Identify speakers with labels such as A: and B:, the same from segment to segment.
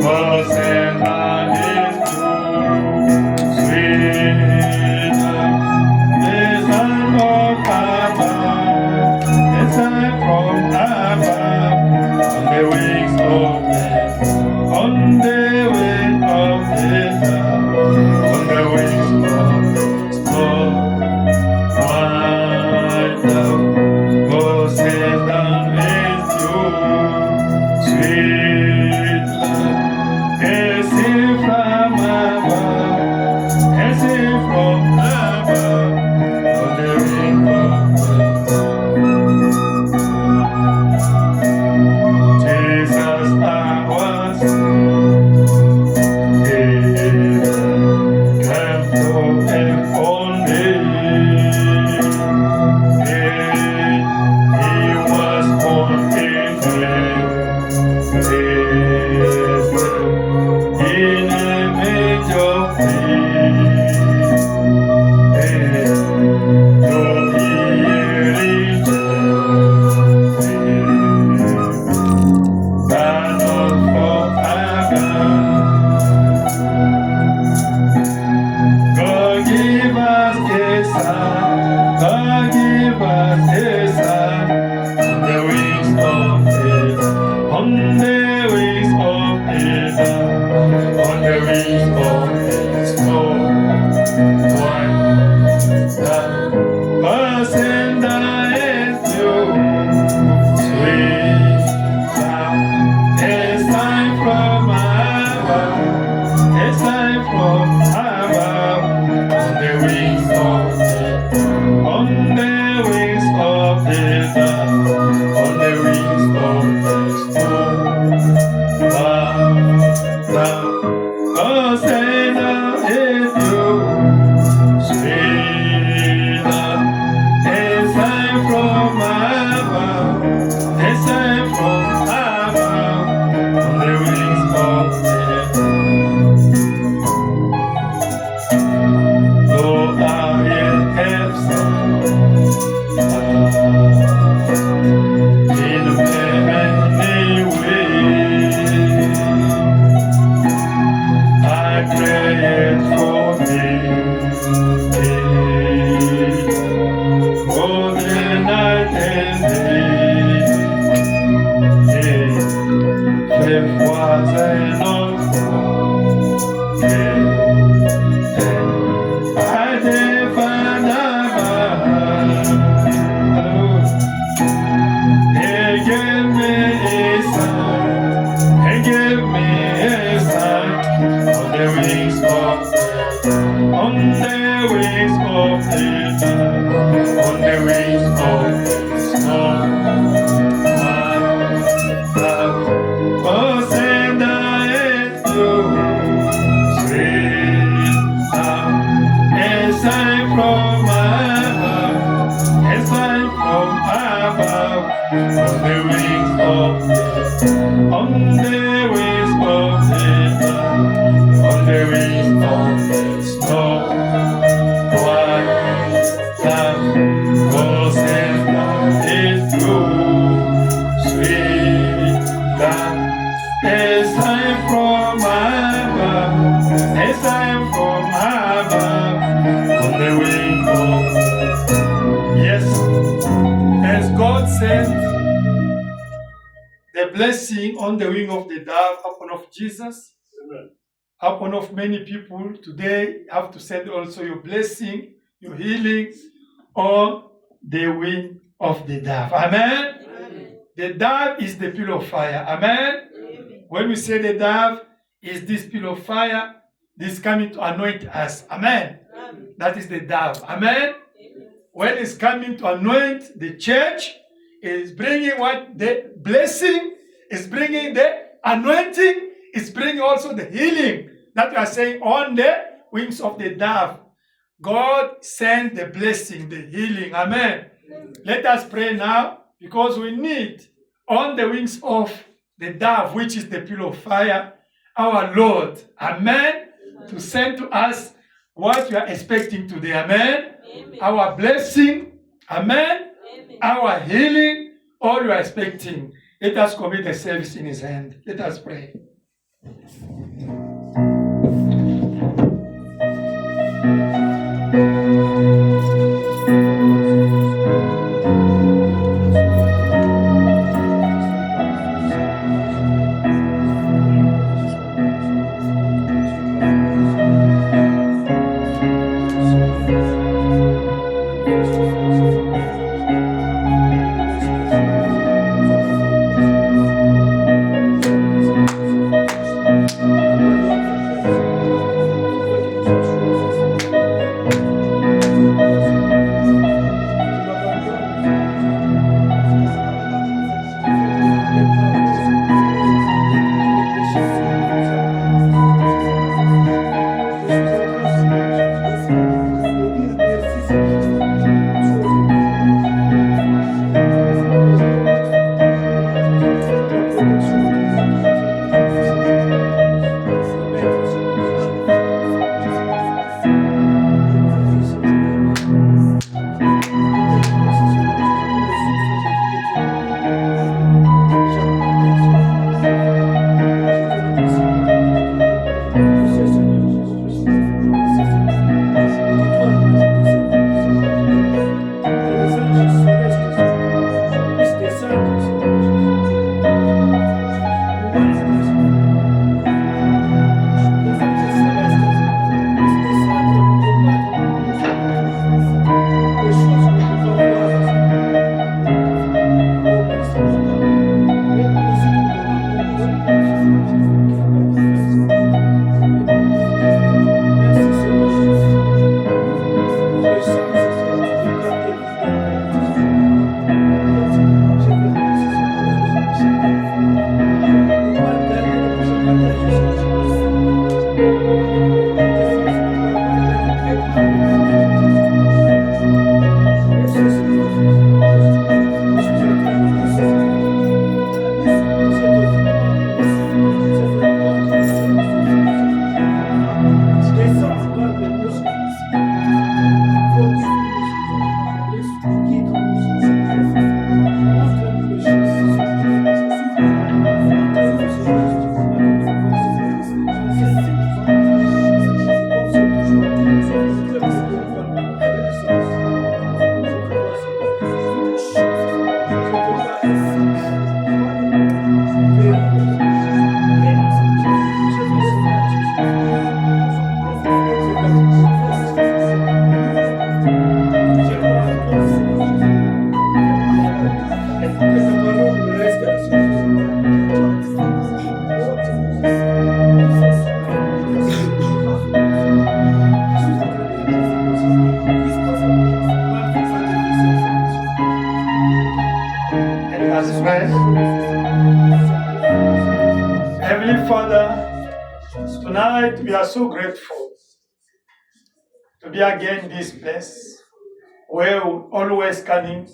A: Hosanna is too sweet. The Son of Abba, the Son from Abba, on the wings of the, on the wings of the dove, on the wings of the storm. White dove, Hosanna is too sweet. Is he from above? Is he from above? On the wing of Jesus, I was given, came to him only. He was born in a major God give us a son, God give us a son, on the wings of the, on the wings of the, on the wings of the storm. One love, Hosanna is you, sweet love, a sign from above, a sign from above, on the wings of the, on the wings of the dove, on the wings of the storm. Love, love, Hosanna is you, sweet love, a sign from above, a sign from above, on the wings of the, though I have in many ways, I pray for thee, for the night and day. Fais fois un enfant, I never He gave me a sign, he gave me a sign, on the wings of the, on the wings of the dove, on the wings of the storm. My love, Hosanna is you, sweet love, a sign from above, a sign from above, on the wings of the, on the wings of the dove, on the wings of the storm. White love, Hosanna is you, sweet love, a sign from above, a sign from above, on the wing of the, yes, as God sent the blessing on the wing of the dove upon of Jesus, amen, upon of many people. Today have to send also your blessing, your healing on the wing of the dove. Amen. Amen. The dove is the pillar of fire. Amen. Amen. When we say the dove is this pillar of fire, this coming to anoint us. Amen. Amen. That is the dove. Amen. Amen. When it's coming to anoint the church, is bringing what? The blessing, is bringing the anointing, is bringing also the healing. That we are saying on the wings of the dove. God sent the blessing, the healing. Amen. Amen. Let us pray now, because we need on the wings of the dove, which is the pillar of fire, our Lord. Amen. Amen. To send to us what we are expecting today. Amen. Amen. Our blessing. Amen. Amen. Our healing, all you are expecting. Let us commit the service in his hand. Let us pray. Heavenly Father, tonight we are so grateful to be again in this place where we're always coming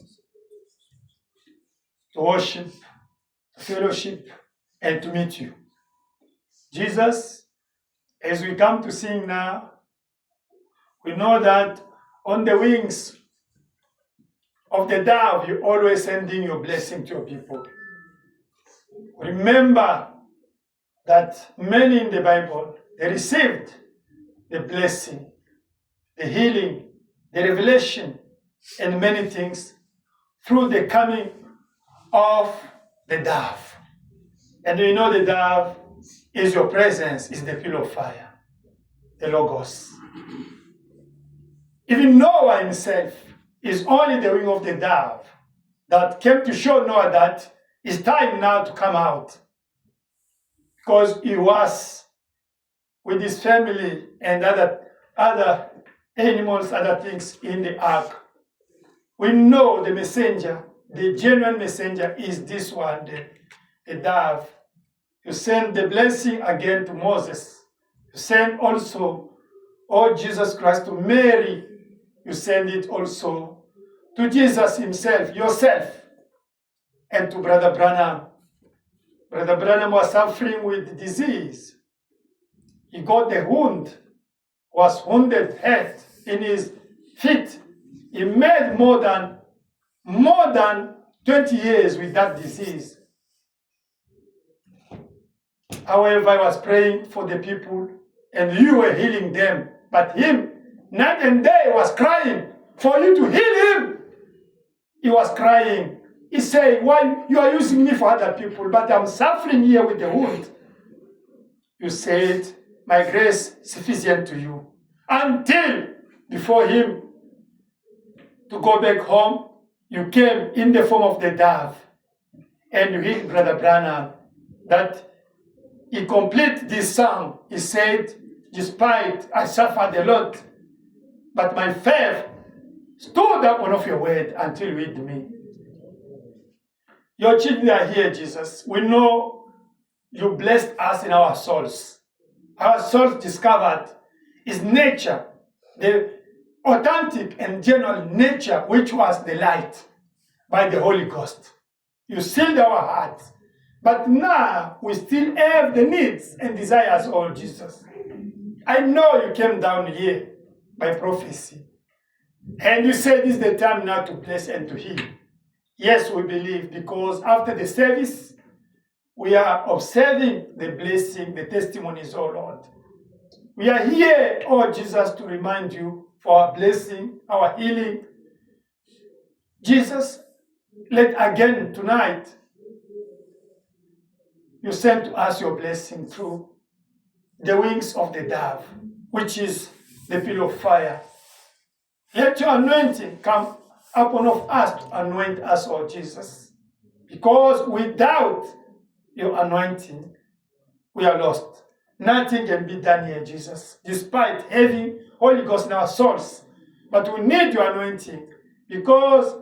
A: to worship, to fellowship, and to meet you. Jesus, as we come to sing now, we know that on the wings of the dove, you're always sending your blessing to your people. Remember that many in the Bible, they received the blessing, the healing, the revelation, and many things through the coming of the dove. And we know the dove is your presence, is the pillar of fire, the Logos. Even Noah himself is only the wing of the dove that came to show Noah that it's time now to come out. Because he was with his family and other animals, other things in the ark. We know the messenger, the genuine messenger is this one, the dove. You send the blessing again to Moses. You send also, Jesus Christ, to Mary. You send it also to Jesus himself, yourself, and to Brother Branham. Brother Branham was suffering with disease. He got the wound, was wounded head in his feet. He made more than 20 years with that disease. However, I was praying for the people and you were healing them. But him, night and day, was crying for you to heal him. He was crying. He said, why you are using me for other people, but I'm suffering here with the wound. You said, my grace is sufficient to you. Until before him to go back home, you came in the form of the dove. And you healed Brother Branham that he complete this song. He said, despite I suffered a lot, but my faith stood up of your word until you healed me. Your children are here, Jesus. We know you blessed us in our souls. Our souls discovered is nature, the authentic and genuine nature, which was the light by the Holy Ghost. You sealed our hearts. But now we still have the needs and desires of Jesus. I know you came down here by prophecy. And you said this is the time now to bless and to heal. Yes, we believe, because after the service, we are observing the blessing, the testimonies, oh Lord. We are here, oh Jesus, to remind you for our blessing, our healing. Jesus, let again tonight, you send to us your blessing through the wings of the dove, which is the pillar of fire. Let your anointing come upon of us to anoint us, oh Jesus. Because without your anointing, we are lost. Nothing can be done here, Jesus, despite having Holy Ghost in our souls. But we need your anointing because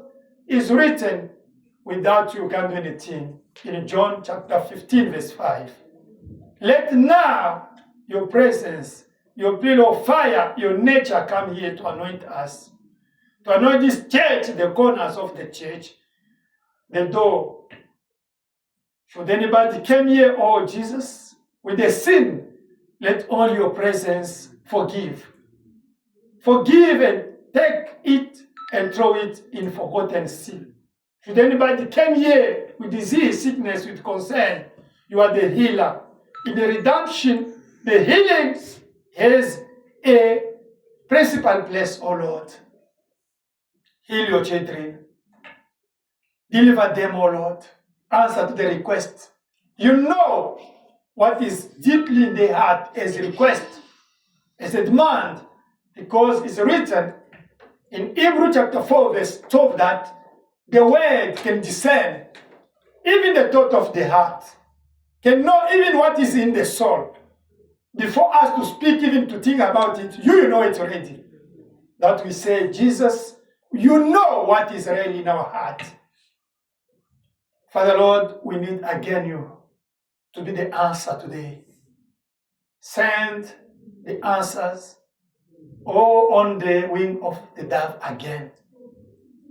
A: it's written, without you can't do anything. In John chapter 15, verse 5. Let now your presence, your pillar of fire, your nature come here to anoint us. To anoint this church, the corners of the church, the door. Should anybody come here, oh Jesus, with a sin, let all your presence forgive. Forgive and take it and throw it in forgotten sin. Should anybody come here with disease, sickness, with concern, you are the healer. In the redemption, the healing has a principal place, oh Lord. Heal your children. Deliver them, oh Lord. Answer to the request. You know what is deeply in their heart as a request, as a demand, because it's written in Hebrews chapter 4, verse 12 that the word can discern even the thought of the heart, can know even what is in the soul. Before us to speak, even to think about it, you know it already. That we say, Jesus, you know what is really in our heart. Father Lord, we need again you to be the answer today. Send the answers all on the wing of the dove again.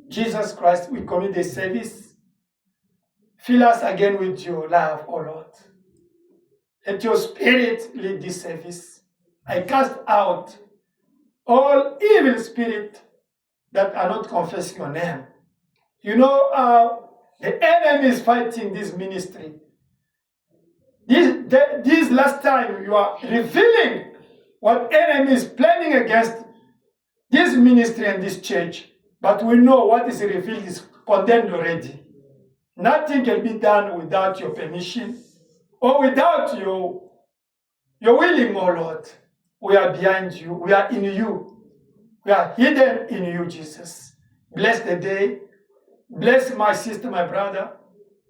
A: Jesus Christ, we commit the service. Fill us again with your love, O Lord. Let your spirit lead this service. I cast out all evil spirits that are not confessing your name. You know, the enemy is fighting this ministry. This last time you are revealing what enemy is planning against this ministry and this church. But we know what is revealed is condemned already. Nothing can be done without your permission or without your willing, oh Lord. We are behind you. We are in you. We are hidden in you, Jesus. Bless the day. Bless my sister, my brother.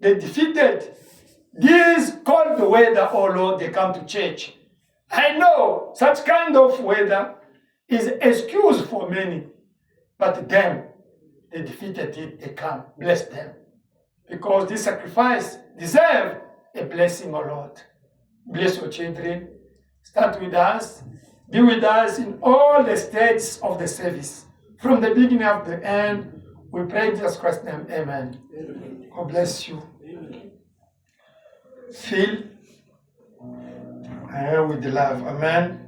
A: They defeated this cold weather, oh Lord, they come to church. I know such kind of weather is excuse for many. But them, they defeated it, they come. Bless them. Because this sacrifice deserves a blessing, O Lord. Bless your children. Start with us. Be with us in all the stages of the service. From the beginning of the end, we pray in Jesus Christ's name. Amen. Amen. God bless you. Amen. Fill with the love. Amen.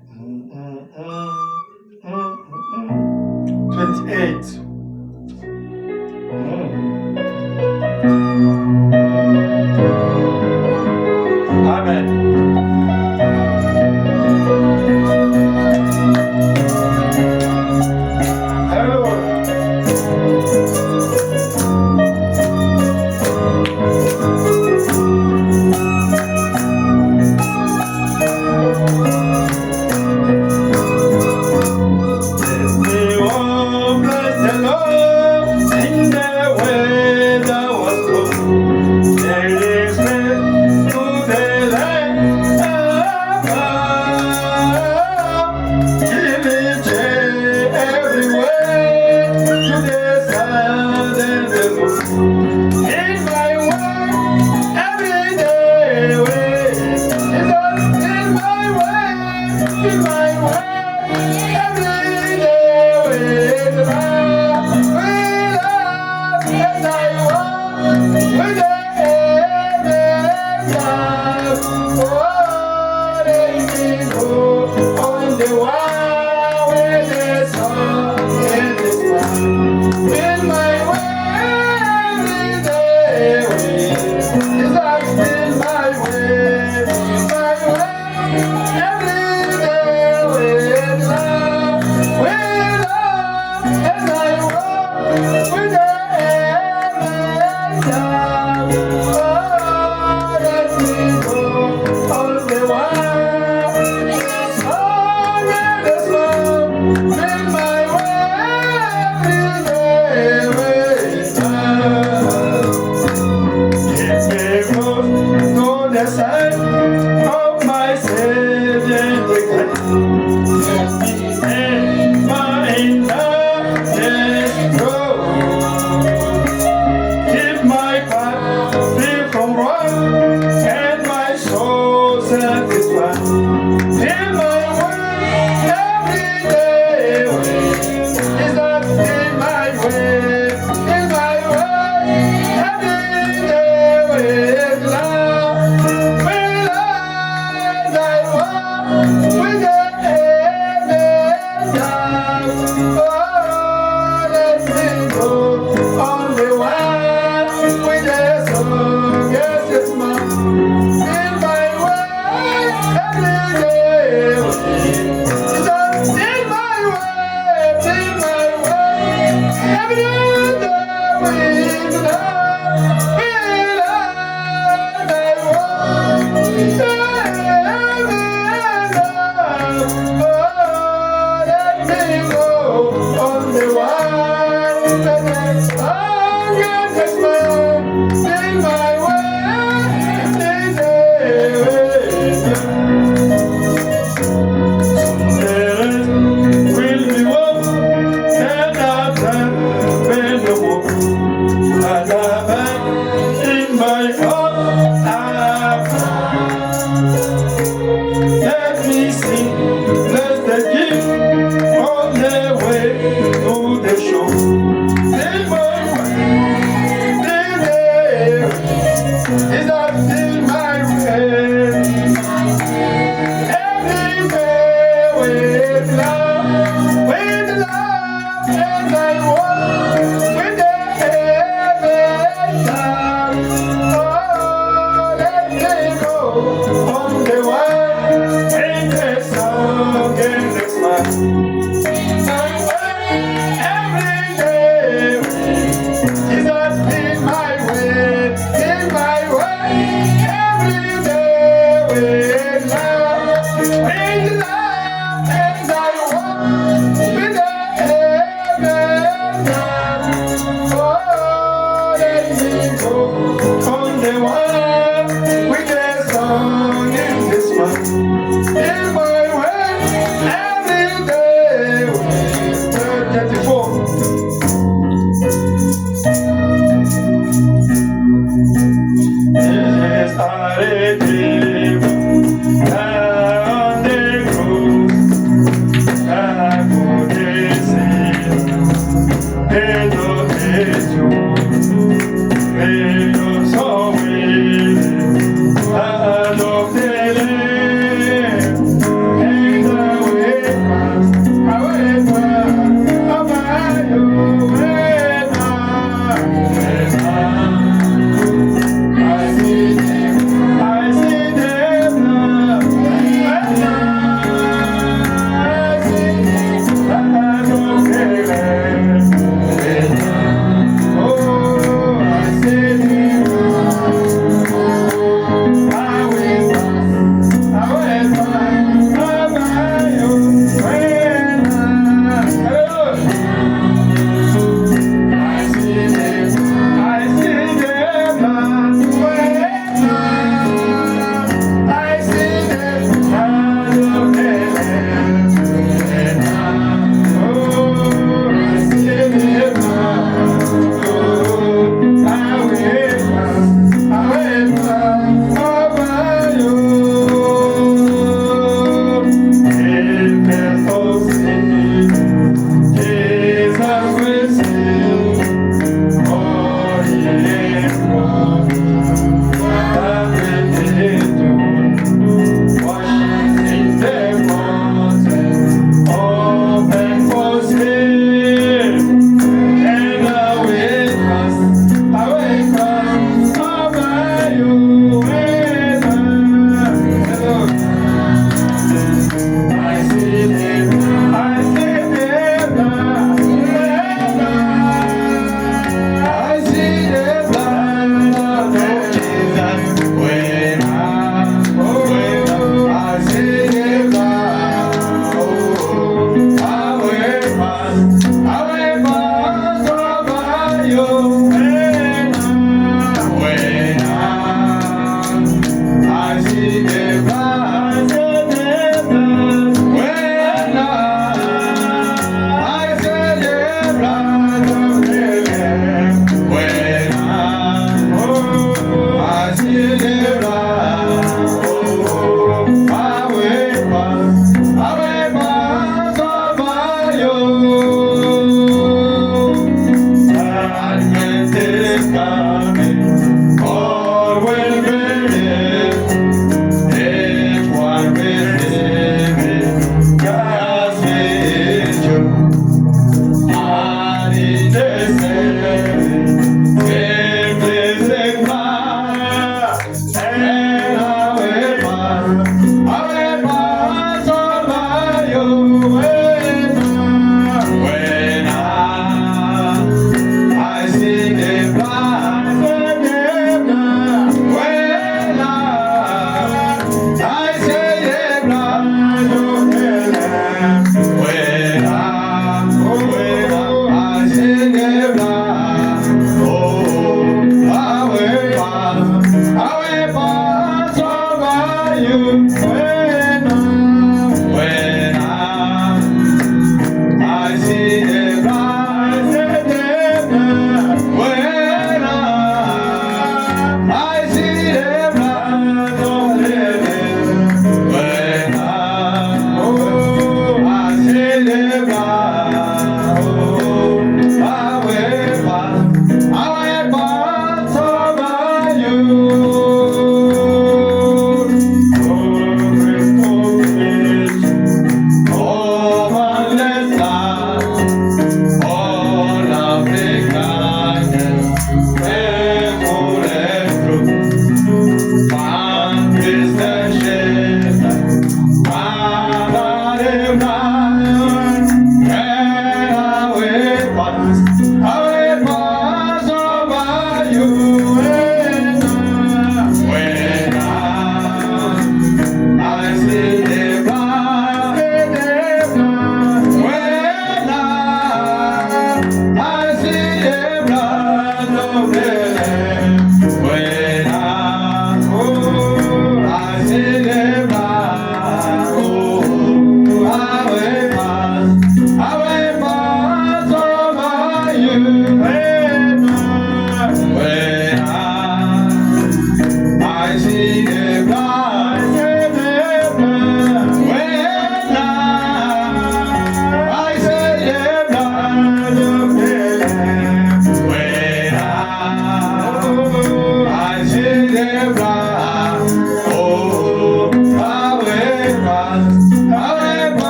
A: 28. Amen. Estaré vivo, down the road.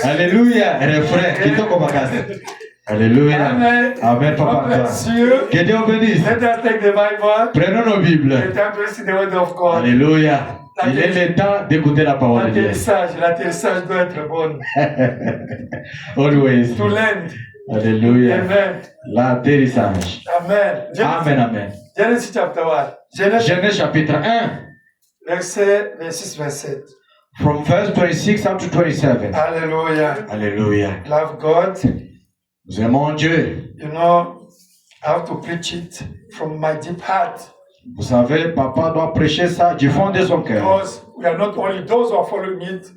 B: Alléluia. Refrain. Kitoko makasi. Alléluia.
A: Amen.
B: Amen,
A: God
B: papa.
A: bless you.
B: Que Dieu bénisse.
A: Let us take the Bible.
B: Prenons nos Bibles.
A: It's time to listen to the word of God.
B: Alléluia. Il est le temps d'écouter la parole de Dieu.
A: L'atterrissage doit être bon.
B: Always.
A: To land.
B: Alléluia.
A: Amen.
B: L'atterrissage.
A: Amen.
B: Amen, amen.
A: Genesis chapter 1.
B: Genèse chapitre 1.
A: Verset 26, 27.
B: From verse 26 up to 27.
A: Hallelujah.
B: Alléluia.
A: Love God.
B: Nous aimons Dieu.
A: You know, I have to preach it from my deep heart.
B: Vous savez, papa doit prêcher ça du fond de son cœur.
A: Because we are not only those who are following it,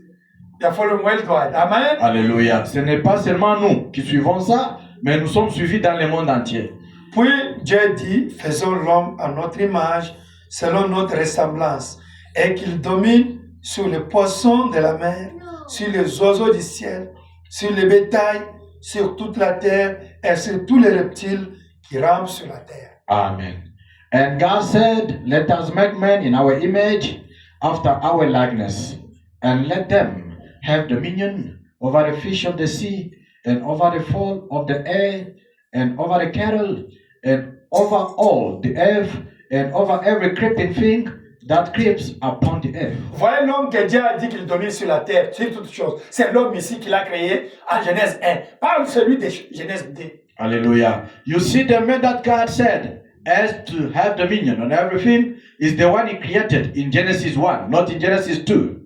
A: they are following worldwide. Amen.
B: Alléluia. Ce n'est pas seulement nous qui suivons ça, mais nous sommes suivis dans le monde entier.
A: Puis Dieu dit, faisons l'homme à notre image, selon notre ressemblance, et qu'il domine sur les poissons de la mer, sur les oiseaux du ciel, sur les bétails, sur toute la terre, et sur tous les reptiles qui rampent sur la terre.
B: Amen. And God said, let us make man in our image, after our likeness, and let them have dominion over the fish of the sea, and over the fowl of the air, and over the cattle, and over all the earth, and over every creeping thing that creeps upon the earth.
A: Voyez l'homme que Dieu a dit qu'il domine sur la terre, sur toutes choses. C'est l'homme ici qui l'a créé en Genèse 1, pas celui de Genèse 2.
B: Hallelujah. You see the man that God said has to have dominion on everything is the one he created in Genesis 1, not in Genesis 2.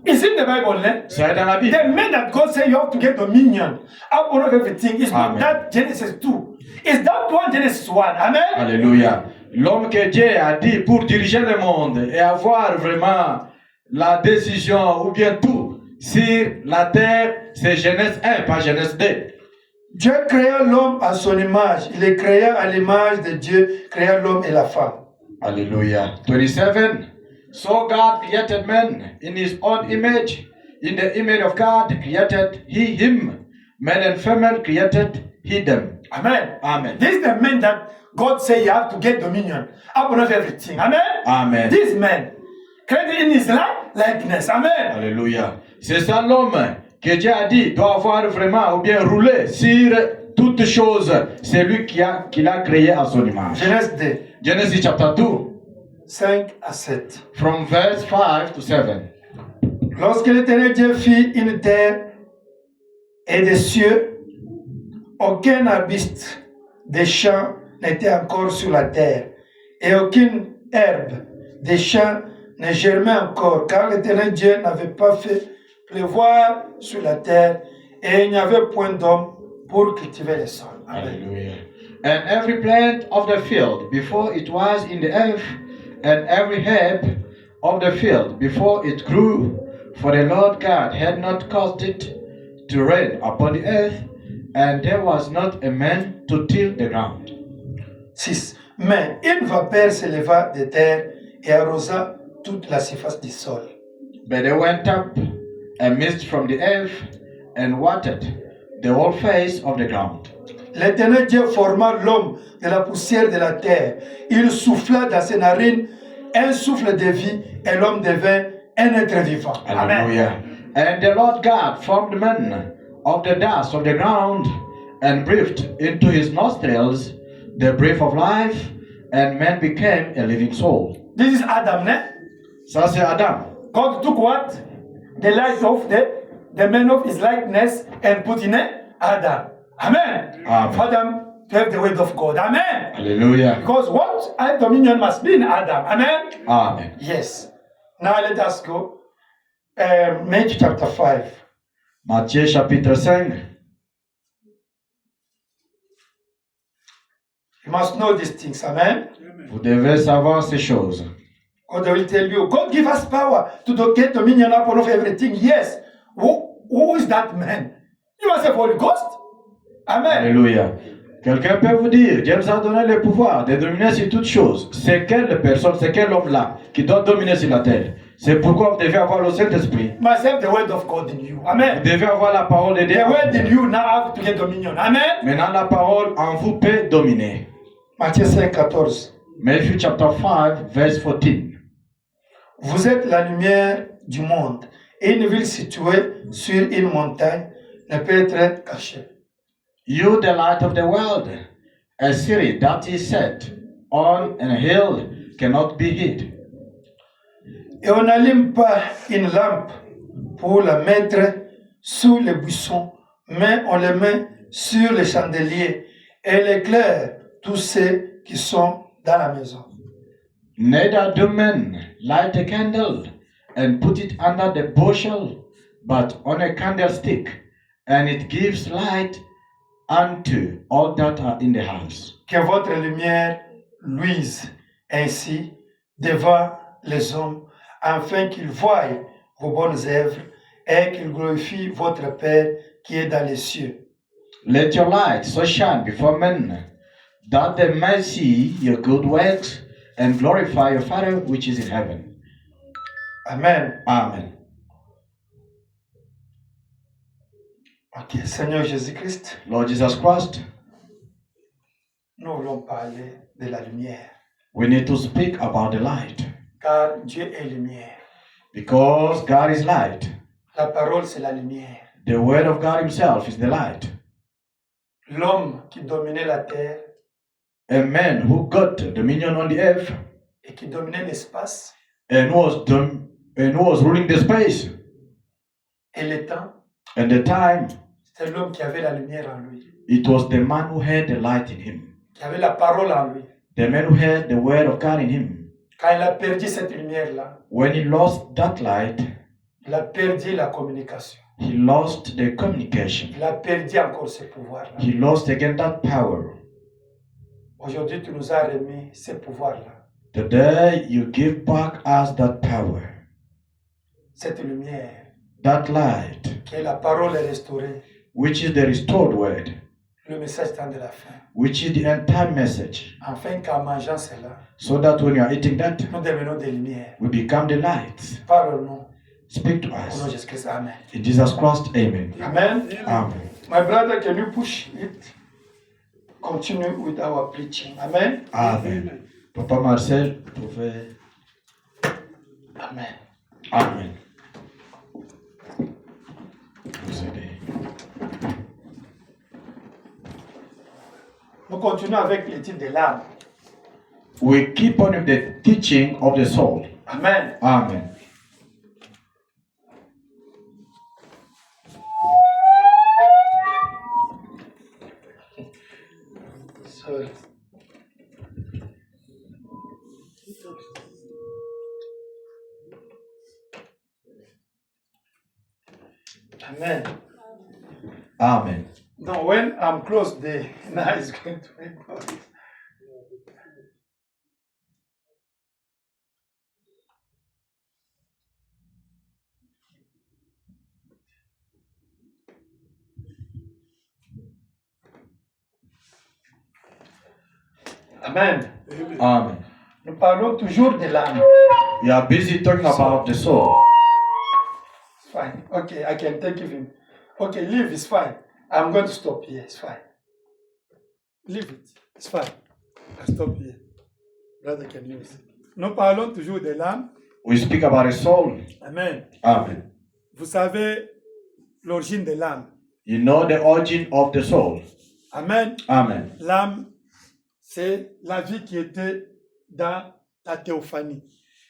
A: It's in the Bible, né?
B: C'est dans la Bible.
A: The man that God said you have to get dominion over everything is not that Genesis 2. It's that one Genesis 1. Amen.
B: Alléluia. L'homme que Dieu a dit pour diriger le monde et avoir vraiment la décision ou bien tout sur la terre, c'est Genèse 1, pas Genèse 2.
A: Dieu créa l'homme à son image. Il est créé à l'image de Dieu, créa l'homme et la femme.
B: Alléluia. 27. So God created man in his own image. In the image of God created he him. Male and female created heed them.
A: Amen.
B: Amen.
A: This is the man that God say you have to get dominion upon everything. Amen.
B: Amen.
A: This man created in his likeness. Amen.
B: Alléluia. C'est ça l'homme que Dieu a dit doit avoir vraiment ou bien rouler sur toutes choses. C'est lui qui l'a créé à son image.
A: Genèse 2,
B: Genesis chapter 2,
A: 5 à 7.
B: from verse 5 to 7.
A: Lorsque l'Éternel Dieu fit une terre et des cieux, aucun arbuste des champs n'était encore sur la terre, et aucune herbe des champs ne germait encore, car l'Éternel Dieu n'avait pas fait pleuvoir sur la terre, et il n'y avait point d'homme pour cultiver les sols. Amen.
B: Hallelujah. And every plant of the field before it was in the earth, and every herb of the field before it grew, for the Lord God had not caused it to rain upon the earth, and there was not a man to till the ground.
A: 6. Mais une vapeur s'éleva des terres et arrosa toute la surface du sol.
B: But there went up a mist from the earth and watered the whole face of the ground.
A: L'Éternel Dieu forma l'homme de la poussière de la terre. Il souffla dans ses narines un souffle de vie et l'homme devint un être vivant. Amen.
B: Hallelujah. And the Lord God formed man of the dust of the ground and breathed into his nostrils the breath of life, and man became a living soul.
A: This is Adam, ne?
B: Ça c'est Adam.
A: God took what? The light of the man of his likeness and put in Adam. Amen.
B: Amen.
A: For Adam to have the word of God. Amen.
B: Hallelujah.
A: Because what dominion must be in Adam. Amen.
B: Amen.
A: Yes. Now let us go. Matthew chapter 5.
B: Matthieu chapitre 5.
A: You must know these things. Amen.
B: Vous devez savoir ces choses.
A: God will tell you, God give us power to get dominion upon of everything. Yes. Who is that man? You must have Holy Ghost. Amen.
B: Alléluia. Quelqu'un peut vous dire, Dieu nous a donné le pouvoir de dominer sur toutes choses. C'est quelle personne, c'est quel homme-là qui doit dominer sur la terre? C'est pourquoi vous devez avoir le Saint-Esprit.
A: Must have the word of God in you.
B: Vous
A: Amen.
B: devez avoir la parole de Dieu.
A: The word in you now have to get dominion. Amen.
B: Maintenant, la parole en vous peut dominer.
A: Matthieu 5, 14.
B: Matthew chapter 5, verse 14.
A: Vous êtes la lumière du monde. Et une ville située sur une montagne ne peut être cachée.
B: You, the light of the world, a city that is set on a hill cannot be hid.
A: Et on n'allume pas une lampe pour la mettre sous les buissons, mais on le met sur les chandeliers et elle éclaire tous ceux qui sont dans la maison.
B: Neither do men light a candle and put it under the bushel, but on a candlestick, and it gives light unto all that are in the house.
A: Que votre lumière luise ainsi devant les hommes, afin qu'ils voient vos bonnes œuvres et qu'ils glorifient votre Père qui est dans les cieux.
B: Let your light so shine before men, that they may see your good works and glorify your Father which is in heaven.
A: Amen.
B: Amen.
A: Ok, Seigneur Jésus-Christ,
B: Lord Jesus Christ,
A: nous voulons parler de la lumière,
B: we need to speak about the light,
A: car Dieu est lumière.
B: because God is light.
A: La parole, c'est la lumière.
B: The word of God himself is the light.
A: L'homme qui dominait la terre
B: A man who got dominion on the earth
A: et qui dominait l'espace
B: and was ruling the space
A: et le temps,
B: and the time,
A: c'est l'homme qui avait la lumière en lui,
B: it was the man who had the light in him,
A: qui avait la parole en lui.
B: the man who had the word of God in him.
A: Quand il a perdu cette lumière-là,
B: When he lost that light,
A: il a perdu la communication.
B: he lost the communication.
A: Il a perdu encore ce pouvoir-là.
B: He lost again that power.
A: Aujourd'hui, tu nous as remis ce pouvoir-là,
B: Today you give back us that power,
A: cette lumière,
B: that light,
A: qui est la parole restaurée,
B: which is the restored word,
A: le message temps de la fin.
B: which is the end time message,
A: Afin qu'en mangeant cela,
B: so that when you are eating that,
A: nous devenons des lumières.
B: we become the light.
A: Parle-nous.
B: Speak to
A: Au nom de
B: us.
A: Jésus-Christ. Amen.
B: In Jesus Christ, amen.
A: Amen.
B: Amen.
A: My brother, can you push it? continue with our preaching. Amen.
B: Amen. Papa Marcel, vous pouvez.
A: Amen.
B: Amen. Vous aider.
A: Nous continuons avec l'étude de l'âme.
B: We keep on with the teaching of the soul.
A: Amen.
B: Amen.
A: Sorry. Amen.
B: Amen.
A: Now, when I'm close, the now is going to make noise. Amen.
B: Amen.
A: Nous parlons toujours de l'âme.
B: We are busy talking about the soul.
A: It's fine. Okay, I can take even. Okay, leave. It's fine. I'm going to stop here. It's fine. Leave it. It's fine. I stop here. Brother can use it. Nous parlons toujours de l'âme.
B: We speak about the soul.
A: Amen.
B: Amen.
A: Vous savez l'origine de l'âme.
B: You know the origin of the soul.
A: Amen.
B: Amen.
A: L'âme, c'est la vie qui était dans la théophanie.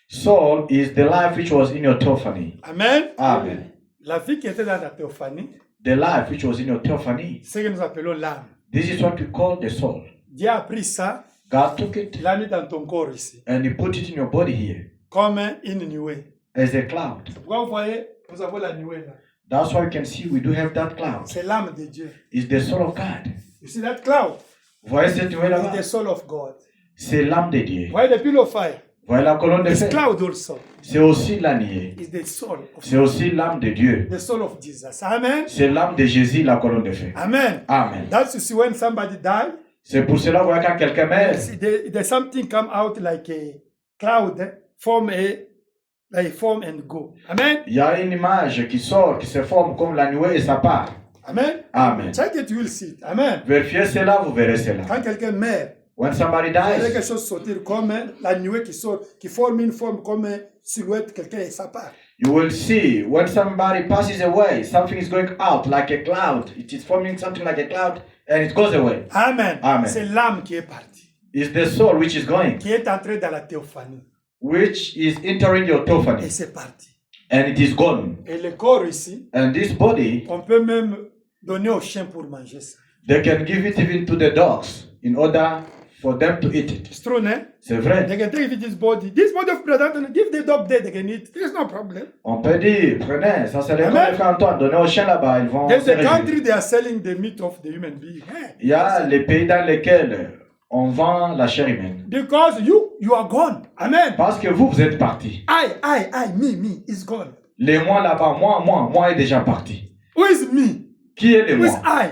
B: Soul is the life which was in your theophany.
A: Amen.
B: Amen.
A: La vie qui était dans la théophanie,
B: The life which was in your theophany.
A: c'est ce que nous appelons l'âme.
B: This is what we call the soul.
A: Dieu a pris ça,
B: God took it
A: il l'a mis dans ton corps ici,
B: and He put it in your body here
A: comme une nuée.
B: as a cloud.
A: Pourquoi vous voyez, nous avons la nuée là.
B: That's why you can see we do have that cloud.
A: C'est l'âme de Dieu.
B: It's the soul of God.
A: You see that cloud?
B: Vous voyez cette nuée
A: It's
B: là-bas?
A: the soul of God.
B: C'est l'âme de Dieu.
A: Vous voyez the pillar of fire?
B: Vous voyez la colonne de
A: It's
B: fer?
A: cloud also.
B: C'est aussi la nuée.
A: It's the soul of
B: C'est aussi l'âme de Dieu.
A: the soul of Jesus. Amen.
B: C'est l'âme de Jésus, la colonne de fer.
A: Amen.
B: Amen.
A: That's you see when somebody died,
B: C'est pour cela, vous voyez, quand quelqu'un meurt,
A: there's something come out like a cloud, form and go. Amen.
B: il y a une image qui sort, qui se forme comme la nuée et ça part.
A: Amen.
B: Amen.
A: Check it, you will see it. Amen.
B: Vérifiez cela, vous verrez cela.
A: Quand quelqu'un meurt,
B: When somebody
A: il y a
B: dies,
A: quelque chose sortir comme la nuée qui sort, qui forme une forme comme une silhouette, quelqu'un et ça part.
B: you will see when somebody passes away, something is going out like a cloud. It is forming something like a cloud and it goes away.
A: Amen.
B: Amen.
A: C'est l'âme qui est partie,
B: It's the soul which is going,
A: qui est entrée dans la théophanie.
B: which is entering your
A: Et
B: theophany
A: c'est parti.
B: and it is gone.
A: Et le corps ici,
B: And this body,
A: on peut même donner aux chiens pour manger ça.
B: they can give it even to the dogs in order for them to eat it.
A: It's true, ne?
B: C'est vrai.
A: They can take this body of brother Anthony, give the dog there, they can eat. There's no problem.
B: On peut dire, prenez, ça c'est le
A: Amen.
B: frère Antoine, donnez aux chiens là-bas, ils vont
A: There's
B: se
A: a
B: réjouir.
A: country they are selling the meat of the human being.
B: Il y a les pays dans lesquels on vend la chair humaine.
A: Because you are gone. Amen.
B: Parce que vous êtes partis.
A: Me is gone.
B: Les moi là-bas, moi est déjà parti.
A: Who is me?
B: Qui est le
A: Who is
B: moi?
A: I?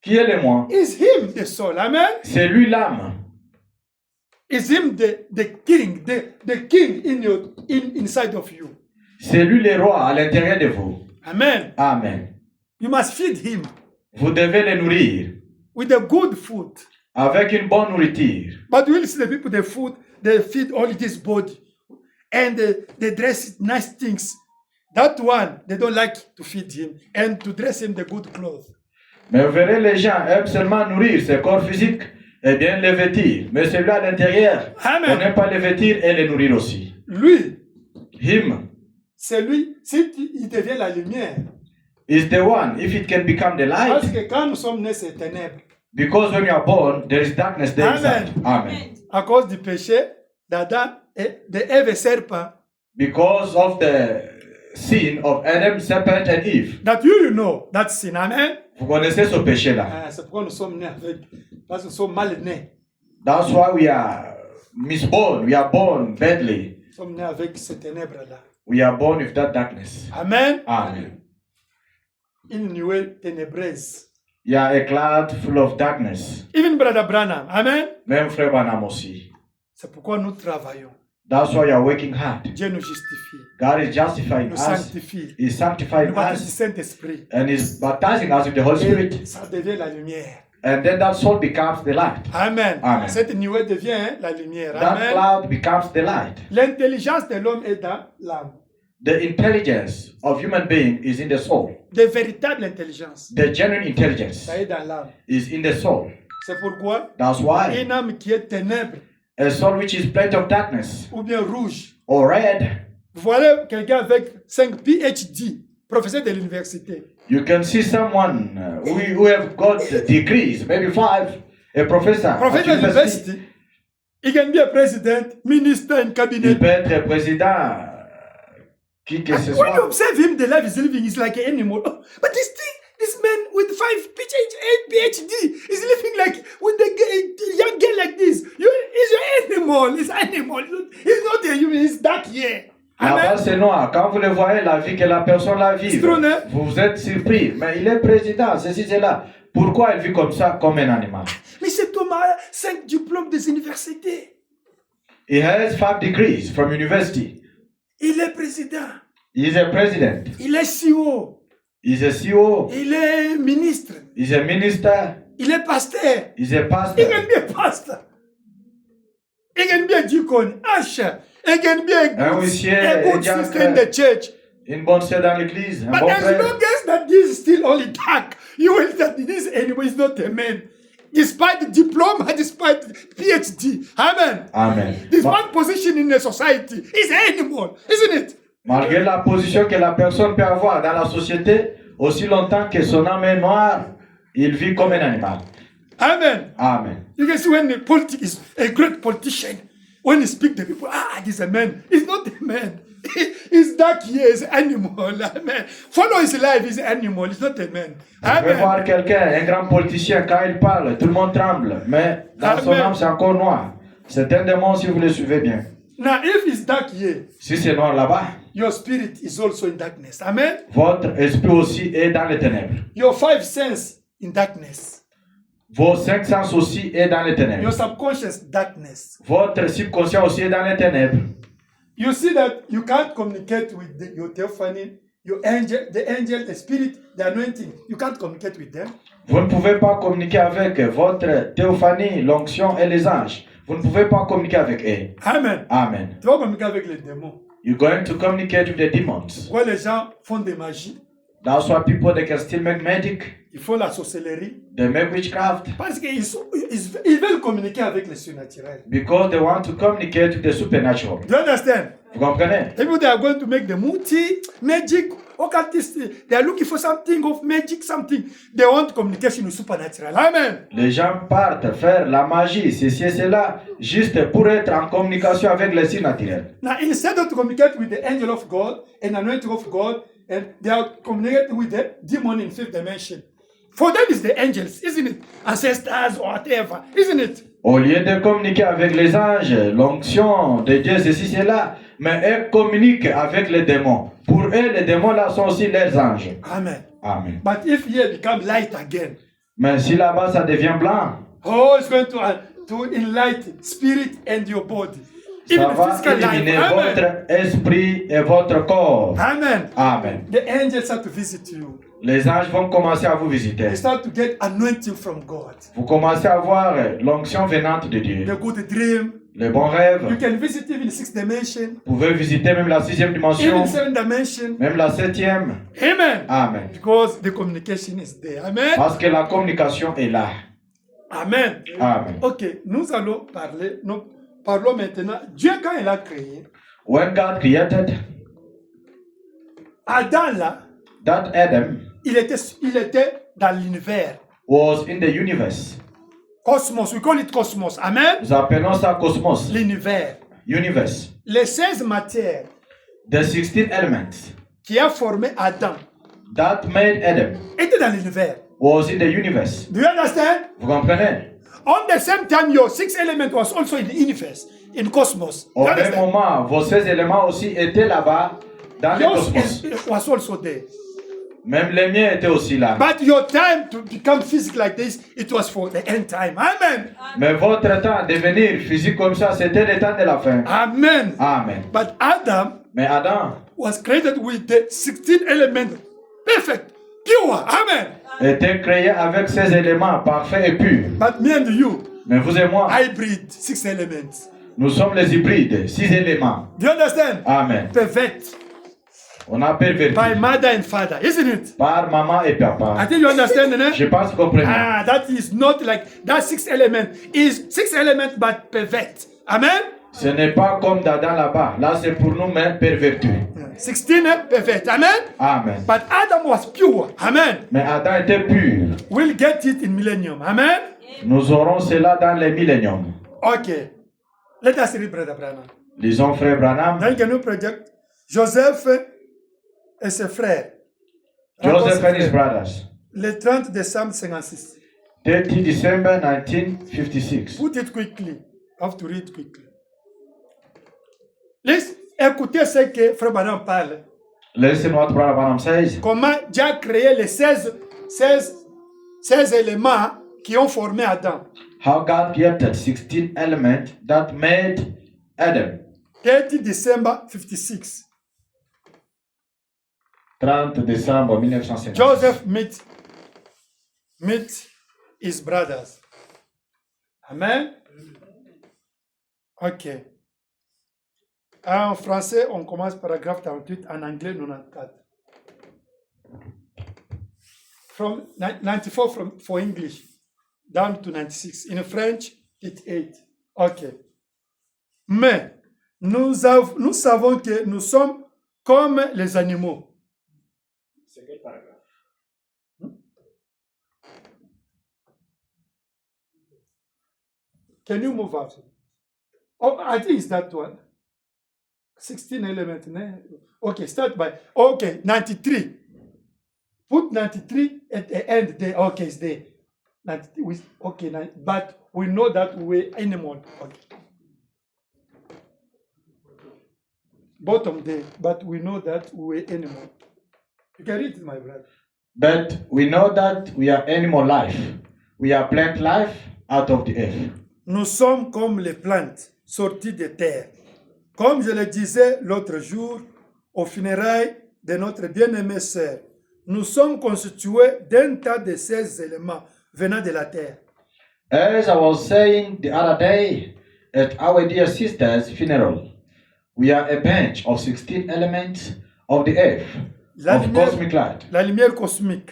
B: Qui est le moi?
A: Is him the soul. Amen.
B: C'est lui l'âme.
A: Is him the king, the king inside of you.
B: C'est lui le roi à l'intérieur de vous.
A: Amen.
B: Amen.
A: You must feed him
B: Vous devez le nourrir
A: with the good food.
B: avec une bonne nourriture.
A: But we'll see the people they feed only this body. And they dress it nice things. That one, they don't like to feed him and to dress him the good clothes.
B: Mais vous verrez, les gens aiment seulement nourrir ce corps physique et bien le vêtir. Mais celui à l'intérieur,
A: Amen.
B: on n'aime pas le vêtir et le nourrir aussi.
A: Lui,
B: Him
A: c'est lui, si il devient la lumière.
B: is the one, if it can become the
A: Parce
B: light.
A: que quand nous sommes nés, c'est ténèbres.
B: Because when you are born, there is darkness there inside. Amen.
A: À cause du péché d'Adam et d'Ève et serpent.
B: Because of the sin of Adam, serpent and Eve.
A: That you know, that sin. Amen.
B: Vous connaissez ce péché-là.
A: C'est pourquoi nous sommes nés avec, parce que nous sommes mal nés.
B: That's why we are misborn. We are born badly.
A: Nous sommes nés avec ces ténèbres-là.
B: We are born with that darkness.
A: Amen.
B: Amen.
A: Une nuée ténébreuse.
B: Il y a a cloud full of darkness.
A: Even Brother Branham. Amen.
B: Même frère Branham aussi.
A: C'est pourquoi nous travaillons.
B: That's why you are working hard.
A: Dieu nous justifie,
B: God is justifying
A: nous
B: us.
A: sanctifie,
B: He's sanctifying
A: nous baptise du
B: us.
A: Saint-Esprit.
B: And He's baptizing us with the Holy
A: Et
B: Spirit.
A: ça devient la lumière.
B: And then that soul becomes the light.
A: Amen.
B: Amen.
A: Cette nuée devient la lumière.
B: That
A: Amen.
B: cloud becomes the light.
A: L'intelligence de l'homme est dans l'âme.
B: The intelligence of human being is in the soul.
A: De véritable intelligence,
B: The genuine intelligence
A: ça est dans l'âme.
B: is in the soul.
A: C'est pourquoi
B: That's why
A: une âme qui est ténèbre
B: a soul which is plenty of darkness
A: ou bien rouge,
B: or red,
A: voilà quelqu'un avec 5 PhD, professeur de l'université.
B: you can see someone who have got degrees, maybe 5, a professor at
A: Professeur de
B: university.
A: l'université, il gagne bien président, ministre, un cabinet.
B: Il peut être président, qui que ce
A: When you
B: soit.
A: observe him, the life he's living is like an animal. Oh, but this man with 5 PhD is living like with the young girl like this. He's an animal. He's animal. He's not a human. He's dark here.
B: Là-bas,
A: Amen.
B: c'est noir. Quand vous le voyez, la vie que la personne la vit,
A: C'est trop, hein?
B: vous êtes surpris. Mais il est président, ceci, cela. Pourquoi il vit comme ça, comme un animal?
A: Mais cet homme a 5 diplômes des universités.
B: He has 5 degrees from university.
A: Il est président.
B: He is a president.
A: Il est CEO.
B: He's a CEO.
A: Il est ministre.
B: He's a minister.
A: Il est pasteur.
B: He's a
A: Il
B: pastor.
A: gagne bien pasteur. Il gagne bien diacon, usher. Il gagne bien
B: Un huissier,
A: a good
B: un diacre.
A: sister in the church.
B: Une bonne sœur dans l'église. Un
A: But
B: bon
A: as
B: frère.
A: long as that this is still only dark, you will that this anyway is not a man. Despite the diploma, despite the PhD. Amen.
B: Amen.
A: This one position in the society is an animal, isn't it?
B: Malgré la position que la personne peut avoir dans la société, aussi longtemps que son âme est noire, il vit comme un animal.
A: Amen.
B: Amen.
A: You can see when the politic is a great politician, when he speak to people, this is a man. He's not a man. He's dark here, he's animal. Amen. Follow his life, he's animal, he's not a man.
B: Vous pouvez
A: Amen.
B: voir quelqu'un, un grand politicien, quand il parle, tout le monde tremble, mais dans son
A: Amen.
B: âme, c'est encore noir. C'est un démon si vous le suivez bien.
A: Now, if it's dark here,
B: Si c'est noir là-bas,
A: your spirit is also in darkness. Amen.
B: votre esprit aussi est dans les ténèbres.
A: Your 5 senses in darkness.
B: Vos 5 sens aussi est dans les
A: Your
B: ténèbres.
A: subconscious darkness.
B: Votre subconscient aussi est dans les ténèbres.
A: You see that you can't communicate with your theophany, your angel, the spirit, the anointing. You can't communicate with them.
B: Vous ne pouvez pas communiquer avec votre théophanie, l'onction et les anges. Vous ne pouvez pas communiquer avec eux.
A: Amen.
B: Amen.
A: Tu vas communiquer avec les démons.
B: You're going to communicate with the demons.
A: Pourquoi les gens font des magies?
B: That's why people they can still make magic.
A: Ils font la sorcellerie.
B: They make witchcraft
A: Parce qu'ils veulent communiquer avec le surnaturel.
B: because they want to communicate with the supernatural.
A: Do you understand?
B: Vous comprenez?
A: People they are going to make the muti, magic, occultist. They are looking for something of magic, something. They want communication with supernatural. Amen.
B: Les gens partent faire la magie, ceci et cela, juste pour être en communication avec le surnaturel.
A: Now, instead of to communicate with the angel of God and anointing of God, and they are communicating with the demon in 5th dimension. For them, it's the angels, isn't it? Ancestors or whatever, isn't it?
B: Au lieu de communiquer avec les anges, l'onction de Dieu, ceci, cela, mais eux communiquent avec les démons. Pour eux, les démons là sont aussi leurs anges.
A: Amen.
B: Amen.
A: But if here become light again,
B: Mais si là-bas ça devient blanc,
A: oh, it's going to enlighten spirit and your body.
B: ça
A: Even the
B: va
A: physical life.
B: éliminer
A: Amen.
B: votre esprit et votre corps.
A: Amen.
B: Amen.
A: The angels start to visit you.
B: Les anges vont commencer à vous visiter.
A: You start to get anointing from God.
B: Vous commencez à voir l'onction venante de Dieu.
A: The good dream.
B: Les bons rêves.
A: You can visit even the 6th dimension,
B: Vous pouvez visiter même la 6e dimension,
A: even 7th dimension.
B: même la 7e.
A: Amen.
B: Amen.
A: Because the communication is there. Amen.
B: Parce que la communication est là.
A: Amen.
B: Amen.
A: Ok, nous allons parler. Nous parlons maintenant. Dieu, quand il a créé,
B: When God created
A: Adam là,
B: that Adam
A: il était dans l'univers.
B: was in the universe.
A: Cosmos, we call it cosmos. Amen.
B: Nous appelons ça cosmos.
A: L'univers.
B: Universe.
A: Les 16 matières
B: The 16 elements
A: qui a formé Adam
B: that made Adam
A: étaient dans l'univers.
B: was in the universe.
A: Do you understand?
B: Vous comprenez?
A: On the same time, your 6 element was also in the universe, in cosmos.
B: Au
A: You
B: même
A: understand?
B: moment, vos 16 éléments aussi étaient là-bas dans le
A: Yours
B: cosmos.
A: was also there.
B: Même les miens étaient aussi là.
A: But your time to become physical like this, it was for the end time. Amen.
B: Mais votre temps de devenir physique comme ça, c'était le temps de la fin.
A: Amen.
B: Amen.
A: But Adam
B: Mais Adam
A: was created with the 16 element. Perfect. pure. Amen.
B: était créé avec ces éléments parfaits et purs.
A: But me and you,
B: Mais vous et moi,
A: hybrid, 6 elements.
B: nous sommes les hybrides, 6 éléments.
A: Do you understand?
B: Amen.
A: Pervert
B: On a perverti
A: by mother and father, isn't it?
B: par maman et
A: I
B: papa.
A: think you understand, eh?
B: Je pense que vous comprenez.
A: Ah, that is not like that 6 element is 6 element but pervert. Amen.
B: Ce n'est pas comme Dadan là-bas. Là, c'est pour nous, mais pervertis.
A: 16 pervert. Amen.
B: Amen.
A: But Adam was pure. Amen.
B: Mais Adam était pur.
A: We'll get it in millennium. Amen.
B: Nous aurons cela dans les milléniums.
A: Okay. Let us read Brother Branham.
B: Lisons frère Branham.
A: Dans le New Project, Joseph et ses frères.
B: Joseph and his brothers.
A: Le 30 décembre 56.
B: 30 December 1956.
A: Put it quickly. I have to read quickly. Listen, écoutez ce que Frère Branham parle.
B: Laissez-moi te prendre Branham 16.
A: Comment Dieu a créé les 16 éléments qui ont formé Adam.
B: How God created 16 elements that made Adam.
A: 30 December 56.
B: 30 décembre 1956.
A: Joseph meet his brothers. Amen. Ok. En français, on commence paragraphe 48, en anglais 94. From 94 for English, down to 96. In French, 88. Ok. Mais nous savons que nous sommes comme les animaux. C'est quel paragraphe? Can you move up? Oh, I think it's that one. 16 elements. Okay, start by. Okay, 93. Put 93 at the end there. Okay, it's there. 93. Okay, but we know that we're animal. Okay. Bottom there, but we know that we're animal. You can read it, my brother.
B: But we know that we are animal life. We are plant life out of the earth.
A: Nous sommes comme les plantes sorties de terre. Comme je le disais l'autre jour, au funérailles de notre bien-aimée sœur, nous sommes constitués d'un tas de 16 éléments venant de la terre.
B: As I was saying the other day at our dear sister's funeral, we are a bunch of 16 elements of the earth, of cosmic light.
A: La lumière cosmique,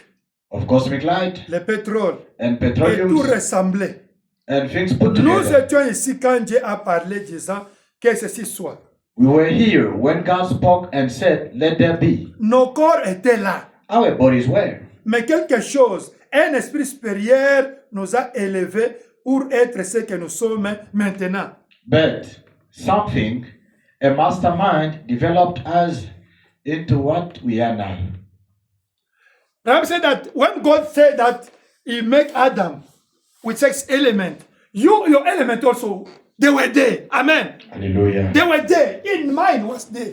B: Of cosmic light
A: le pétrole,
B: and
A: et tout
B: petroleum
A: ressemblé.
B: and things put
A: Nous
B: together.
A: étions ici quand Dieu a parlé disant que ceci soit.
B: We were here when God spoke and said, "Let there be."
A: Nos corps étaient là.
B: Our bodies were.
A: Mais quelque chose, un esprit supérieur nous a élevés pour être ce que nous sommes maintenant.
B: But something, a mastermind, developed us into what we are now.
A: Bible said that when God said that He make Adam with 6 elements, your element also, they were there. Amen.
B: Hallelujah.
A: They were there. In mine was there.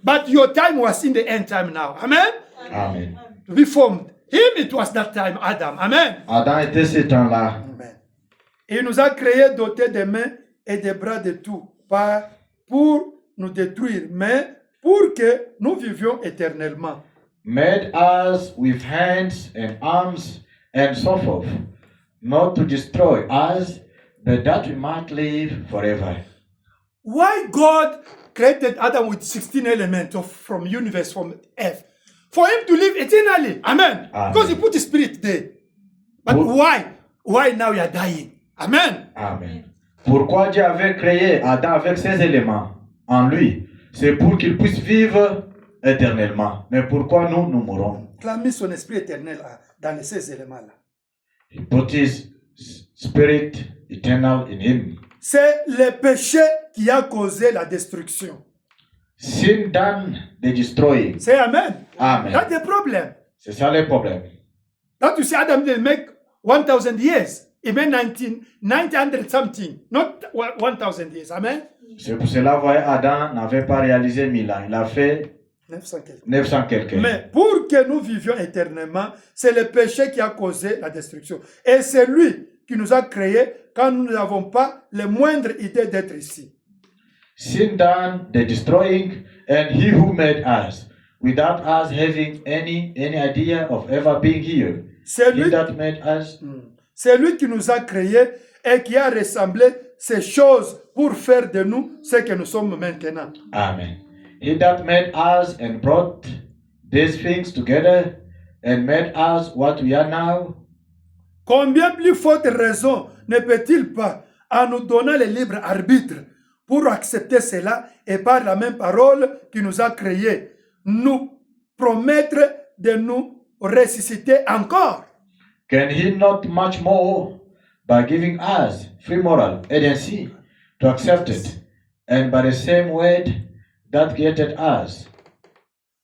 A: But your time was in the end time now. Amen.
B: Amen.
A: To be formed. Him, it was that time, Adam. Amen.
B: Adam était ce temps-là.
A: Amen. Il nous a créés dotés de mains et de bras de tout, pas pour nous détruire, mais pour que nous vivions éternellement.
B: Made us with hands and arms and so forth, not to destroy us, but that we might live forever.
A: Why God created Adam with 16 elements from universe, from earth? For him to live eternally. Amen.
B: Amen.
A: Because he put his spirit there. But
B: Good.
A: why? Why now you are dying? Amen.
B: Amen. Pourquoi Dieu avait créé Adam avec ces éléments en lui? C'est pour qu'il puisse vivre éternellement. Mais pourquoi nous mourons?
A: Il a mis son esprit éternel dans ces éléments-là.
B: He put his spirit eternal in him.
A: C'est le péché qui a causé la destruction.
B: Sin done the destroying.
A: C'est Amen.
B: Amen.
A: That's the problem.
B: C'est ça le problème.
A: That you see Adam didn't make 1,000 years. He made 900 something, not 1,000 years. Amen.
B: C'est pour cela, vous voyez, Adam n'avait pas réalisé 1000 ans. Il a fait
A: 900 quelques.
B: 900 quelques.
A: Mais pour que nous vivions éternellement, c'est le péché qui a causé la destruction. Et c'est lui qui nous a créés quand nous n'avons pas la moindre idée d'être ici.
B: Sin done the destroying, and he who made us without us having any idea of ever being here.
A: C'est
B: He
A: lui,
B: that made us.
A: c'est lui qui nous a créés et qui a rassemblé ces choses pour faire de nous ce que nous sommes maintenant.
B: Amen. He that made us and brought these things together and made us what we are now.
A: Combien plus forte raison ne peut-il pas, en nous donnant le libre arbitre, pour accepter cela et par la même parole qui nous a créés, nous promettre de nous ressusciter encore?
B: Can he not much more, by giving us free moral agency to accept it, and by the same word that created us?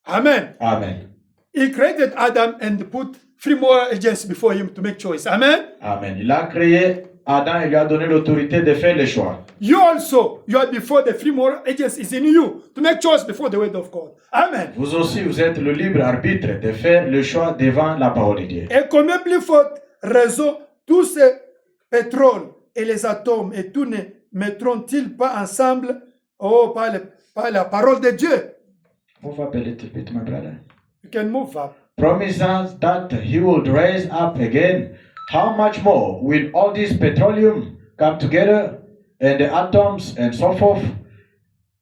A: Amen.
B: Amen.
A: He created Adam and put free moral agency before him to make choice. Amen.
B: Amen. Il a créé Adam et lui a donné l'autorité de faire le choix.
A: You also, you are before the free moral agency is in you to make choice before the word of God. Amen.
B: Vous aussi, vous êtes le libre arbitre de faire le choix devant la parole de Dieu.
A: Et combien plus forte raison tous ces pétroles et les atomes et tout ne mettront-ils pas ensemble par la parole de Dieu?
B: Move up a little bit, my brother.
A: You can move up.
B: Promise us that he will raise up again. How much more will all this petroleum come together and the atoms and so forth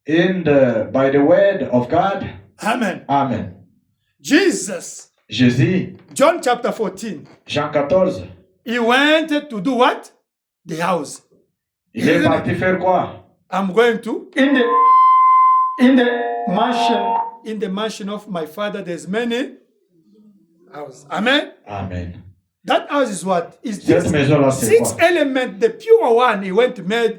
B: by the word of God?
A: Amen.
B: Amen.
A: Jesus,
B: Jésus,
A: John chapter 14,
B: Jean 14,
A: he went to do what? The house.
B: il est parti faire quoi?
A: I'm going to. In the mansion of my father, there's many houses. Amen.
B: Amen.
A: That house is what? Is
B: Cette
A: this
B: maison-là, c'est
A: six
B: quoi?
A: elements, the pure one, he went to make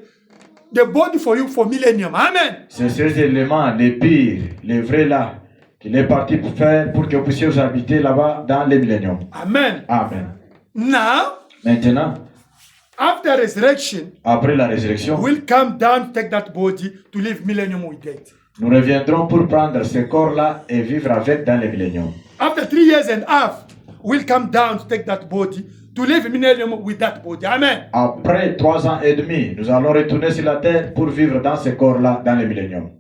A: the body for you for millennium. Amen.
B: C'est ces éléments, les pires, les vrais là, qu'il est parti pour faire pour que vous puissiez vous habiter là-bas dans les milléniums.
A: Amen.
B: Amen.
A: Now,
B: Maintenant,
A: after resurrection,
B: après la résurrection,
A: we'll come down to take that body to live millennium with it.
B: nous reviendrons pour prendre ce corps-là et vivre avec dans les milléniums.
A: After 3 years and a half, we'll come down to take that body to live millennium with that body. Amen.
B: Après 3 ans et demi, nous allons retourner sur la terre pour vivre dans ce corps-là dans les milléniums.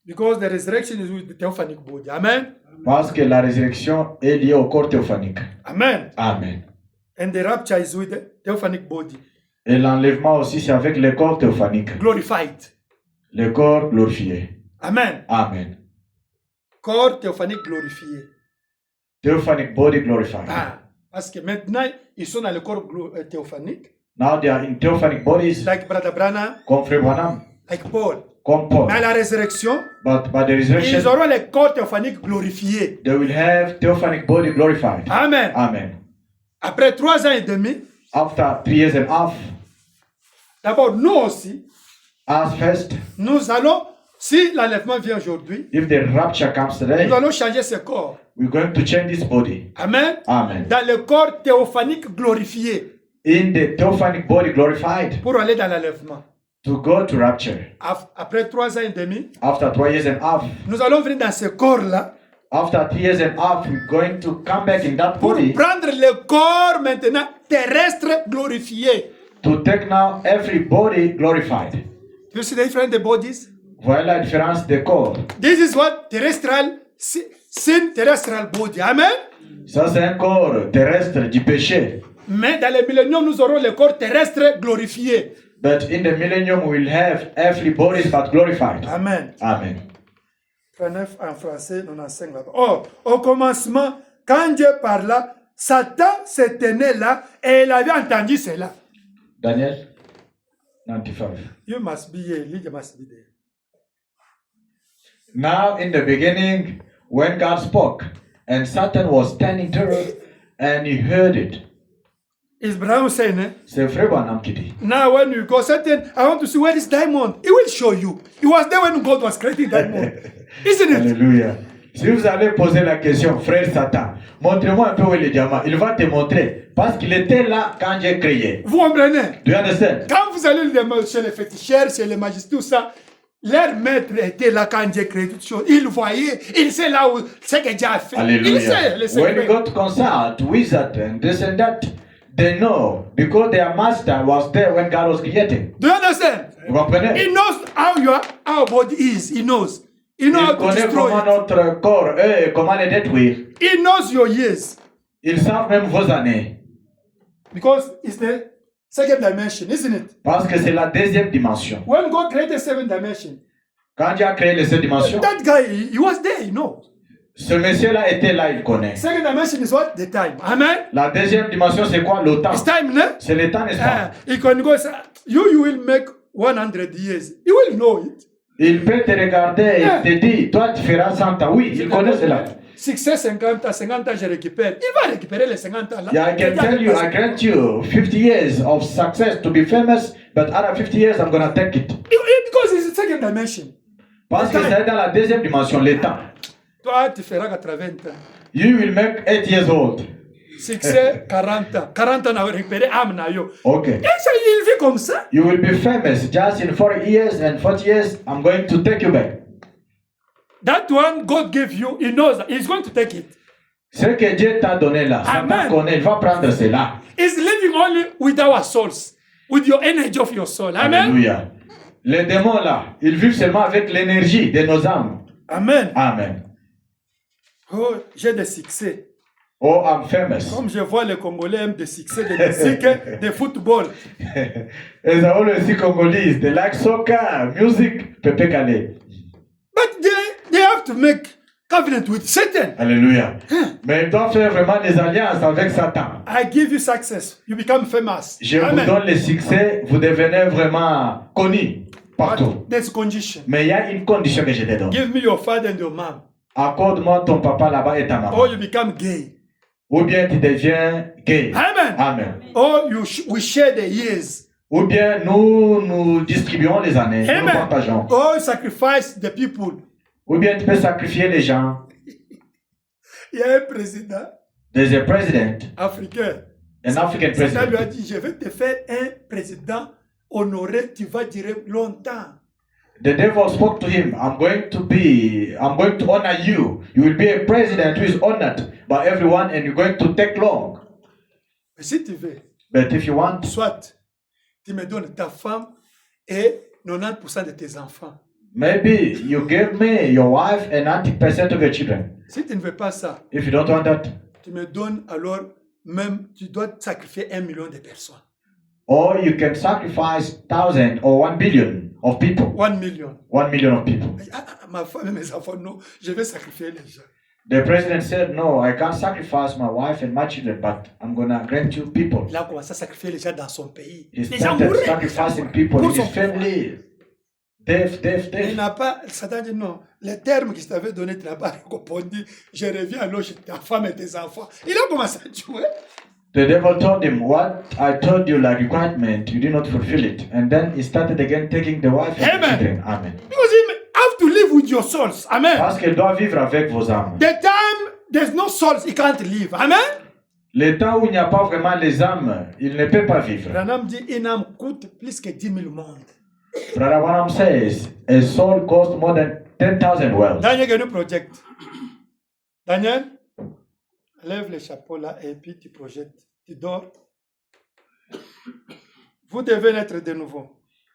A: Because the resurrection is with the theophanic body. Amen.
B: Parce que la résurrection est liée au corps théophanique.
A: Amen.
B: Amen.
A: And the rapture is with the theophanic body.
B: Et l'enlèvement aussi, c'est avec le corps théophanique.
A: Glorified.
B: Le corps glorifié.
A: Amen.
B: Amen.
A: Corps théophanique glorifié.
B: Theophanic body glorified.
A: Ah, parce que maintenant, ils sont dans le corps théophanique.
B: Now they are in theophanic bodies,
A: Like Brother Branham,
B: comme Frère Branham,
A: like Paul.
B: comme Paul.
A: Mais à la résurrection,
B: But by the resurrection,
A: ils auront le corps théophanique glorifié.
B: they will have theophanic body glorified.
A: Amen.
B: Amen.
A: Après 3 ans et demi,
B: After 3 years and a half,
A: d'abord, nous aussi,
B: as first,
A: nous allons, si l'enlèvement vient aujourd'hui,
B: if the rapture comes today,
A: nous allons changer ce corps.
B: we're going to change this body.
A: Amen.
B: Amen.
A: Dans le corps théophanique glorifié
B: In the theophanic body glorified
A: pour aller dans l'enlèvement.
B: to go to rapture.
A: Après 3 ans et demi,
B: After 3 years and a half,
A: nous allons venir dans ce corps-là
B: after 3 years and a half, we're going to come back in that
A: pour
B: body
A: prendre le corps maintenant terrestre glorifié.
B: to take now every body glorified.
A: You see the difference in the bodies?
B: Voilà la différence des corps.
A: This is what terrestrial, sin terrestrial body. Amen.
B: Ça, c'est un corps terrestre du péché.
A: Mais dans le millénium, nous aurons le corps terrestre glorifié.
B: But in the millennium, we will have earthly bodies but glorified.
A: Amen.
B: Amen.
A: 39 en français, on enseigne là-bas. Oh, au commencement, quand Dieu parla, Satan se tenait là et il avait entendu cela.
B: Daniel 95.
A: You must be here. You must be there.
B: Now, in the beginning, when God spoke, and Satan was standing there, and he heard it.
A: Is Abraham saying, eh?
B: C'est Frère Branham qui dit.
A: Now when you go, Satan, I want to see where is diamond. He will show you. He was there when God was creating diamond. Isn't it?
B: Alléluia. Si vous allez poser la question, frère Satan, montrez-moi un peu où est le diamant. Il va te montrer. Parce qu'il était là quand j'ai créé.
A: Vous comprenez?
B: Do you understand?
A: Quand vous allez chez les féticheurs, chez les magistrats, tout ça, leur maître était là quand Dieu créé toutes choses. Il voyait, il sait là où c'est que Dieu a fait. Il sait les
B: When you
A: secrets.
B: go to consult wizard and this and that, they know because their master was there when God was creating.
A: Do you understand?
B: Vous comprenez?
A: He knows how our body is. He knows. He knows
B: Il
A: how to
B: connaît
A: destroy
B: comment
A: it.
B: notre corps est et comment les détruire.
A: He knows your years.
B: Ils savent même vos années.
A: Because it's the second dimension, isn't it?
B: Parce que c'est la deuxième dimension.
A: When God created seven dimension,
B: Quand Dieu a créé les sept dimensions,
A: that guy, he was there, he knows.
B: ce monsieur-là était là, il connaît.
A: Second dimension is what? The time. Amen?
B: La deuxième dimension, c'est quoi? Le temps.
A: It's time, no?
B: C'est le temps, n'est-ce pas?
A: He can go say, you will make 100 years. You will know it.
B: Il peut te regarder et te dire, toi tu feras 100 ans. Oui, il connaît cela.
A: Succès 50 ans, je récupère. Il va récupérer les 50 ans là.
B: Yeah, I can tell you, I grant you 50 years of success to be famous, but out of 50 years, I'm gonna take it.
A: Because it's the second dimension.
B: Parce que c'est dans la deuxième dimension, le temps.
A: Toi, tu feras 80 ans.
B: You will make 8 years old.
A: Succès 40 ans. 40 ans, on va récupérer âme na yo.
B: Okay.
A: Et ça, il vit comme ça.
B: You will be famous just in 40 years, and 40 years, I'm going to take you back.
A: That one God gave you, he knows that he's going to take it.
B: Ce que Dieu t'a donné là,
A: Amen.
B: Satan connaît, il va prendre cela.
A: He's living only with our souls, with your energy of your soul. Amen.
B: Alléluia. Les démons là, ils vivent seulement avec l'énergie de nos âmes.
A: Amen.
B: Amen.
A: Oh, j'ai des succès.
B: Oh, I'm famous.
A: Comme je vois les Congolais aiment des succès de musique, de football.
B: As I always see Congolese, they like soccer, music, Pepe Kale.
A: But they have to make covenant with Satan.
B: Alléluia. Mais ils doivent faire vraiment des alliances avec Satan.
A: I give you success, you become famous.
B: Je vous
A: Amen.
B: donne le succès, vous devenez vraiment connu partout.
A: But there's condition.
B: Mais il y a une condition que je te donne.
A: Give me your father and your mom,
B: Accorde-moi ton papa là-bas et ta maman.
A: or you become gay.
B: Ou bien tu deviens gay.
A: Amen.
B: Amen.
A: Or we share the years.
B: Ou bien nous distribuons les années, nous
A: Amen.
B: partageons.
A: Or you sacrifice the people.
B: Ou bien tu peux sacrifier les gens.
A: Il y a un président
B: There's a president,
A: africain.
B: an African
A: Satan lui a
B: president.
A: dit, je vais te faire un président honoré, tu vas durer longtemps.
B: The devil spoke to him, I'm going to honor you. You will be a president who is honored by everyone and you're going to take long.
A: Mais si tu veux,
B: But if you want,
A: soit tu me donnes ta femme et 90% de tes enfants.
B: maybe you give me your wife and 90% of your children.
A: Si tu ne veux pas ça,
B: If you don't want that,
A: tu me donnes alors même, tu dois sacrifier 1 million de personnes.
B: or you can sacrifice 1,000 or 1 billion of people.
A: 1 million.
B: 1 million of people.
A: Ma femme et mes enfants, non, je vais sacrifier les gens.
B: The president said, no, I can't sacrifice my wife and my children, but I'm going to grant you people.
A: Il a commencé à sacrifier les gens dans son pays.
B: He
A: Les gens
B: started
A: mouraient.
B: sacrificing people in
A: Pour
B: his
A: son
B: family. Death.
A: Il n'a pas, Satan dit non, les termes qu'il t'avait donné, tu n'as pas répondu. Je reviens alors chez ta femme et tes enfants. Il a commencé à jouer.
B: The devil told him, what I told you like requirement, you did not fulfill it. And then he started again taking the wife and the
A: Amen.
B: children. Amen.
A: Because you have to live with your souls. Amen.
B: Parce qu'il doit vivre avec vos âmes.
A: The time there's no souls, he can't live. Amen.
B: Le temps où il n'y a pas vraiment les âmes, il ne peut pas vivre.
A: Branham dit une âme coûte plus que 10 000 mondes.
B: Brother Branham says, a soul costs more than 10,000 wells.
A: Daniel Genu project. Daniel, lève le chapeau là et puis tu projettes. Tu dors. Vous devez naître de nouveau.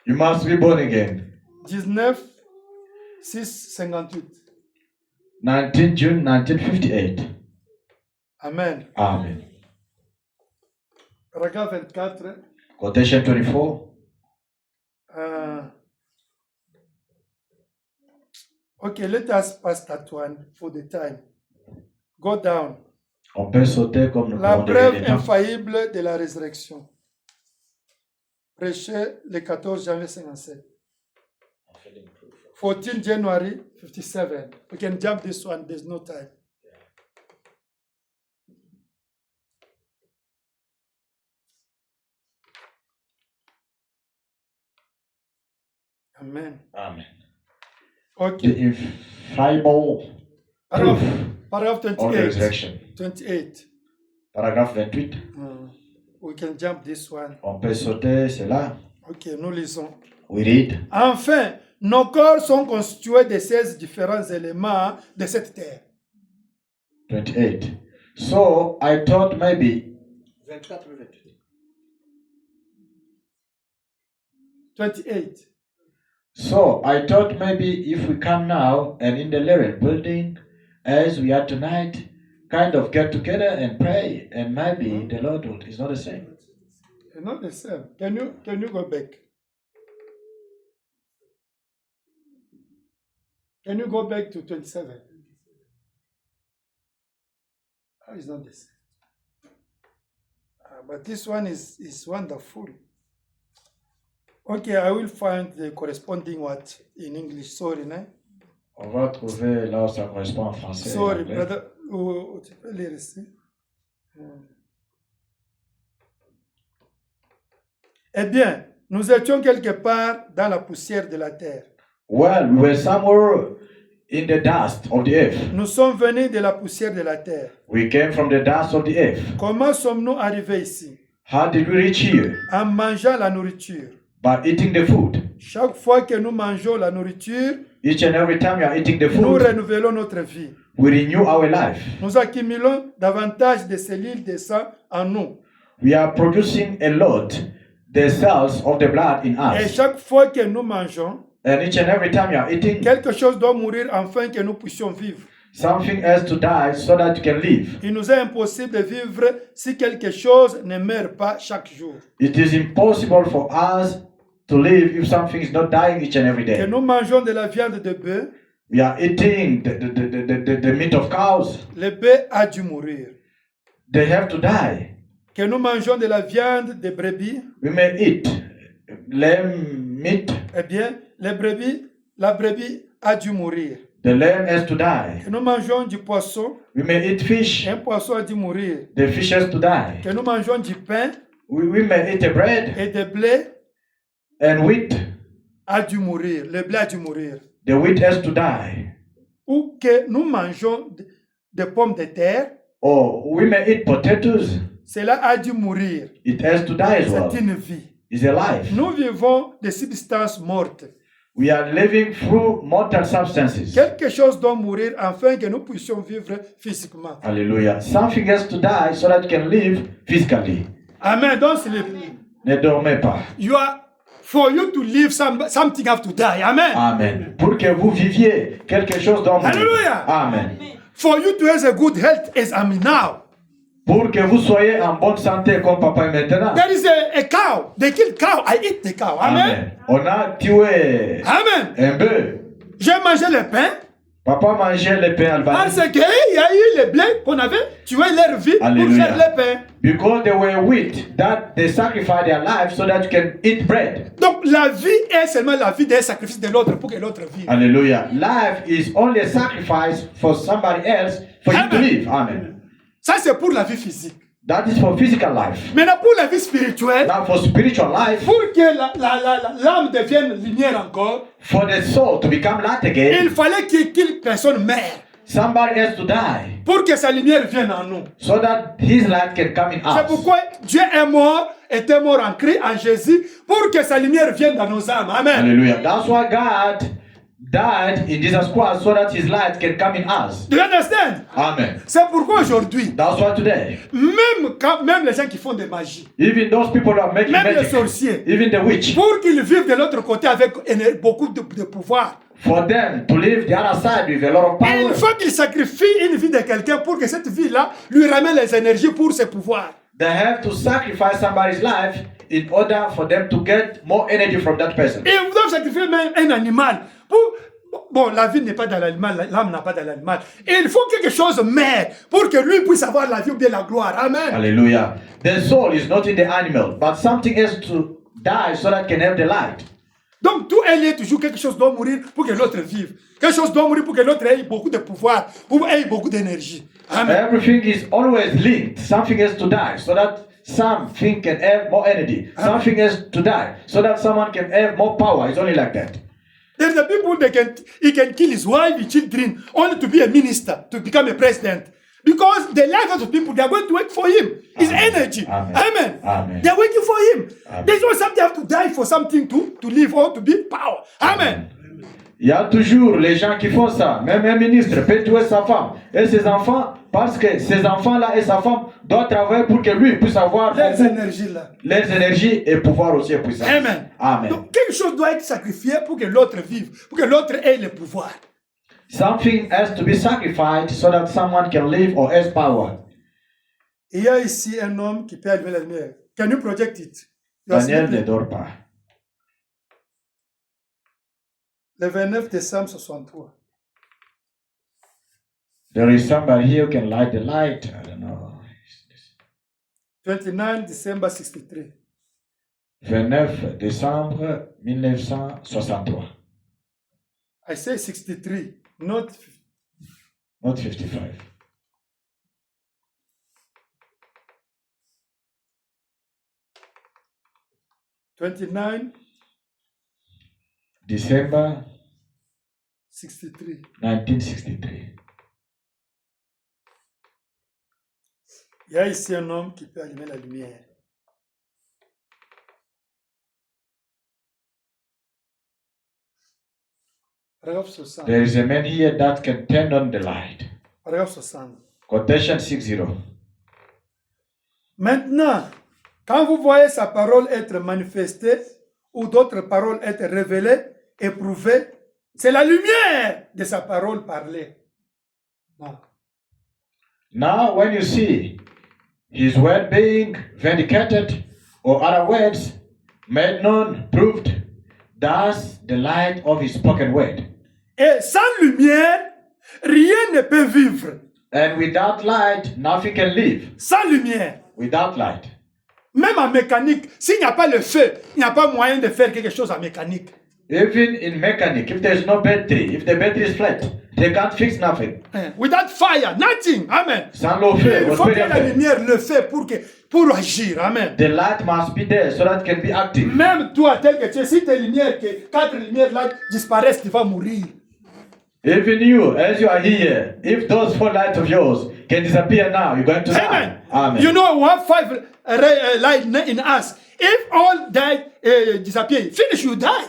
B: You must be born again.
A: 19, 6, 58.
B: 19 June 1958.
A: Amen.
B: Amen.
A: Paragraphe 24.
B: Quotation 24.
A: Okay, let us pass that one for the time. Go down.
B: On peut sauter comme nous
A: La
B: pouvons
A: preuve
B: devenir.
A: infaillible de la résurrection. Prêché le 14 janvier 57. 14 January 57. We can jump this one, there's no time. Amen.
B: Amen.
A: Okay.
B: The infallible proof
A: Paragraph
B: of the
A: 28.
B: resurrection.
A: 28.
B: Paragraphe 28.
A: We can jump this one.
B: On peut sauter cela.
A: Ok, nous lisons.
B: We read.
A: Enfin, nos corps sont constitués de 16 différents éléments de cette terre.
B: 28. So I thought maybe
A: 28.
B: So I thought maybe if we come now and in the Lyric building, as we are tonight, kind of get together and pray, and maybe the Lord would. It's not the same.
A: It's not the same. Can you go back? Can you go back to 27? Oh, it's not the same. But this one is wonderful. Okay, I will find the corresponding what in English. Sorry, no?
B: On va trouver là où ça correspond en français.
A: Sorry, brother. Tu peux lire ici. Eh bien, nous étions quelque part dans la poussière de la terre.
B: Well, we were somewhere in the dust of the earth.
A: Nous sommes venus de la poussière de la terre.
B: We came from the dust of the earth.
A: Comment sommes-nous arrivés ici?
B: How did we reach here?
A: En mangeant la nourriture.
B: By eating the food.
A: Chaque fois que nous mangeons la nourriture,
B: Each and every time you are eating the
A: nous
B: food,
A: renouvelons notre vie.
B: we renew our life.
A: Nous accumulons davantage de cellules de sang en nous.
B: We are producing a lot the cells of the blood in
A: Et
B: us.
A: chaque fois que nous mangeons,
B: And each and every time you are eating,
A: quelque chose doit mourir afin que nous puissions vivre.
B: something has to die so that you can live.
A: Il nous est impossible de vivre si quelque chose ne meurt pas chaque jour.
B: It is impossible for us to live if something is not dying each and every
A: Que
B: day.
A: nous mangeons de la viande de bœuf,
B: We are eating the meat of cows.
A: le bœuf a dû mourir.
B: They have to die.
A: Que nous mangeons de la viande de brebis,
B: We may eat lamb meat.
A: eh bien, la brebis a dû mourir.
B: The lamb has to die.
A: Que nous mangeons du poisson,
B: We may eat fish.
A: un poisson a dû mourir.
B: The fish has to die.
A: Que nous mangeons du pain
B: We may eat a bread
A: et de blé
B: and wheat.
A: a dû mourir. Le blé a dû mourir.
B: The wheat has to die.
A: Ou que nous mangeons de pommes de terre,
B: Or we may eat potatoes.
A: cela a dû mourir.
B: It has to die as well.
A: C'est une vie.
B: It's a life.
A: Nous vivons des substances mortes.
B: We are living through mortal substances.
A: Quelque chose doit mourir afin que nous puissions vivre physiquement.
B: Hallelujah. Something has to die so that you can live physically.
A: Amen. Don't sleep.
B: Ne dormez pas.
A: For you to live, something have to die. Amen.
B: Amen. Pour que vous viviez, quelque chose doit mourir.
A: Hallelujah.
B: Amen.
A: For you to have a good health as I am now.
B: Pour que vous soyez en bonne santé comme papa est maintenant.
A: There is a cow. They kill cow. I eat the cow. Amen.
B: On a tué
A: Amen.
B: un bœuf.
A: J'ai mangé le pain
B: Papa mangeait le pain
A: parce
B: albanais.
A: qu'il y a eu le blé qu'on avait tué leur vie pour
B: Alléluia.
A: faire le pain.
B: Because they were wheat that they sacrificed their life so that you can eat bread.
A: Donc la vie est seulement la vie d'un sacrifice de l'autre pour que l'autre vive.
B: Hallelujah. Life is only a sacrifice for somebody else for you to
A: Amen.
B: live. Amen.
A: Ça c'est pour la vie physique.
B: That is for physical life.
A: Maintenant pour la vie spirituelle,
B: Now for spiritual life,
A: pour que l'âme devienne lumière encore,
B: for the soul to become light again,
A: il fallait qu'une personne meure
B: somebody has to die
A: pour que sa lumière vienne en nous.
B: so that his light can come in
A: C'est
B: us.
A: pourquoi Dieu est mort, était mort en Christ, en Jésus, pour que sa lumière vienne dans nos âmes. Amen.
B: Hallelujah. That's why God died in Jesus Christ so that his light can come in us.
A: Do you understand?
B: Amen.
A: C'est pourquoi aujourd'hui,
B: That's why today,
A: même les gens qui font des magies,
B: even those people who are making
A: même les
B: magic,
A: sorciers,
B: even the witch,
A: pour qu'ils vivent de l'autre côté avec beaucoup de pouvoir,
B: for them to live the other side with a lot of
A: et il
B: power,
A: faut qu'ils sacrifient une vie de quelqu'un pour que cette vie-là lui ramène les énergies pour ses pouvoirs.
B: they have to sacrifice somebody's life in order for them to get more energy from that person.
A: Et ils doivent sacrifier même un animal. Bon, la vie n'est pas dans l'animal, l'âme n'a pas dans l'animal. Et il faut quelque chose meure pour que lui puisse avoir la vie ou bien la gloire. Amen.
B: Hallelujah. The soul is not in the animal, but something has to die so that can have the light.
A: Donc tout est lié toujours, quelque chose doit mourir pour que l'autre vive. Quelque chose doit mourir pour que l'autre ait beaucoup de pouvoir ou ait beaucoup d'énergie. Amen.
B: Everything is always linked. Something has to die so that something can have more energy. Something has to die so that someone can have more power. It's only like that.
A: There's the people that he can kill his wife, his children, only to be a minister, to become a president. Because the life of the people, they are going to work for him. His energy.
B: Amen.
A: Amen.
B: Amen.
A: They are working for him.
B: Amen.
A: There's no something have to die for something to live or to be power. Amen.
B: Il y a toujours les gens qui font ça. Même un ministre peut tuer sa femme et ses enfants parce que ces enfants-là et sa femme doivent travailler pour que lui puisse avoir
C: Les énergies là.
B: les énergies et pouvoir aussi puissant.
C: Amen.
B: Amen.
C: Donc quelque chose doit être sacrifié pour que l'autre vive, pour que l'autre ait le pouvoir.
B: Something has to be sacrificed so that someone can live or has power.
C: Il y a ici un homme qui peut allumer la lumière. Can you project it?
B: Daniel ne dort pas.
C: Le 29 décembre 63.
B: There is somebody here who can light the light. I don't know.
C: 29 December 63.
B: 29 décembre 1963.
C: I say 63, not 50.
B: Not 55. December
C: 63.
B: 1963.
C: Il y a ici un homme qui peut allumer la lumière. Paragraphe 60.
B: There is a man here that can turn on the light.
C: Paragraphe 60.
B: Quotation 60.
C: Maintenant, quand vous voyez sa parole être manifestée ou d'autres paroles être révélées, éprouvées, c'est la lumière de sa parole parlée. Non.
B: Now, when you see his word being vindicated, or other words made known, proved, that's the light of his spoken word.
C: Et sans lumière, rien ne peut vivre.
B: And without light, nothing can live.
C: Sans lumière.
B: Without light.
C: Même en mécanique, s'il n'y a pas le feu, il n'y a pas moyen de faire quelque chose en mécanique.
B: Even in mechanic, if there's no battery, if the battery is flat, they can't fix nothing.
C: Without fire, nothing. Amen.
B: Sans le feu,
C: Il faut que la lumière le fait pour agir. Amen.
B: The light must be there so that it can be active.
C: Même toi, tel que tu es, si tes lumières, que 4 lumières là disparaissent, tu vas mourir.
B: Even you, as you are here, if those 4 lights of yours can disappear now, you're going to die. Amen.
C: You know, we have 5 lights in us. If all die, disappear, finish, you die.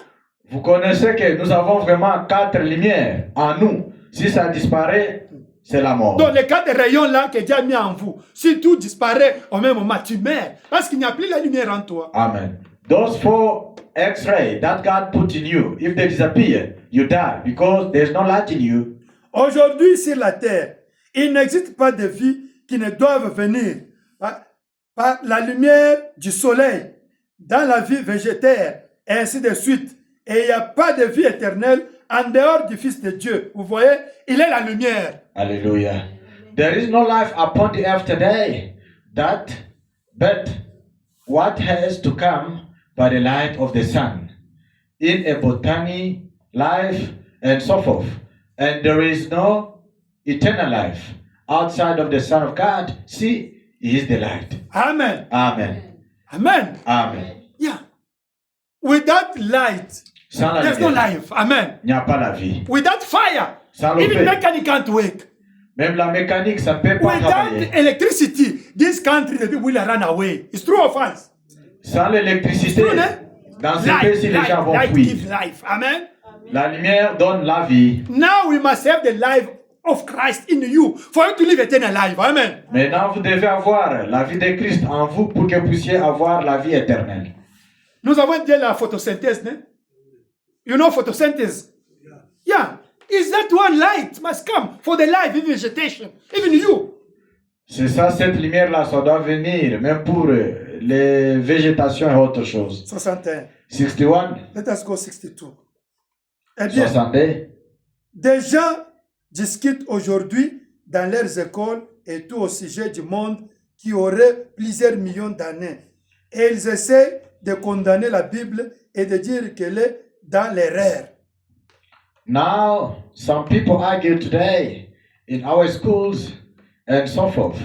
B: Vous connaissez que nous avons vraiment 4 lumières en nous. Si ça disparaît, c'est la mort.
C: Donc les 4 rayons là que Dieu a mis en vous, si tout disparaît au même moment, tu meurs. Parce qu'il n'y a plus la lumière en toi.
B: Amen. Those 4 X-rays that God put in you, if they disappear, you die because there's no light in you.
C: Aujourd'hui sur la terre, il n'existe pas de vie qui ne doive venir par la lumière du soleil dans la vie végétaire et ainsi de suite. Et il n'y a pas de vie éternelle en dehors du Fils de Dieu. Vous voyez, il est la lumière.
B: Hallelujah. There is no life upon the earth today, but what has to come by the light of the sun, in a botany life and so forth. And there is no eternal life outside of the Son of God. See, He is the light.
C: Amen.
B: Amen.
C: Amen.
B: Amen.
C: Yeah. Without light, there's no life. Amen.
B: Il n'y a pas la vie.
C: Without fire,
B: Sans le
C: even
B: feu.
C: mechanic can't work.
B: Même la mécanique, ça ne peut pas
C: Without
B: travailler.
C: electricity, this country, the people will run away. It's true or false?
B: Sans l'électricité,
C: True, né?
B: dans ce pays, les gens vont
C: light
B: fuir.
C: gives life. Amen.
B: La lumière donne la vie.
C: Now we must have the life of Christ in you for you to live eternal life. Amen.
B: Maintenant, vous devez avoir la vie de Christ en vous pour que vous puissiez avoir la vie éternelle.
C: Nous avons dit la photosynthèse, né? You know photosynthesis? Yeah. Is that one light must come for the life, even vegetation, even you.
B: C'est ça, cette lumière-là, ça doit venir, même pour les végétations et autre chose.
C: 61.
B: 61,
C: Let us go 62. Eh bien,
B: 62.
C: des gens discutent aujourd'hui dans leurs écoles et tout au sujet du monde qui aurait plusieurs millions d'années. Et ils essaient de condamner la Bible et de dire qu'elle est dans l'erreur.
B: Now, some people argue today in our schools and so forth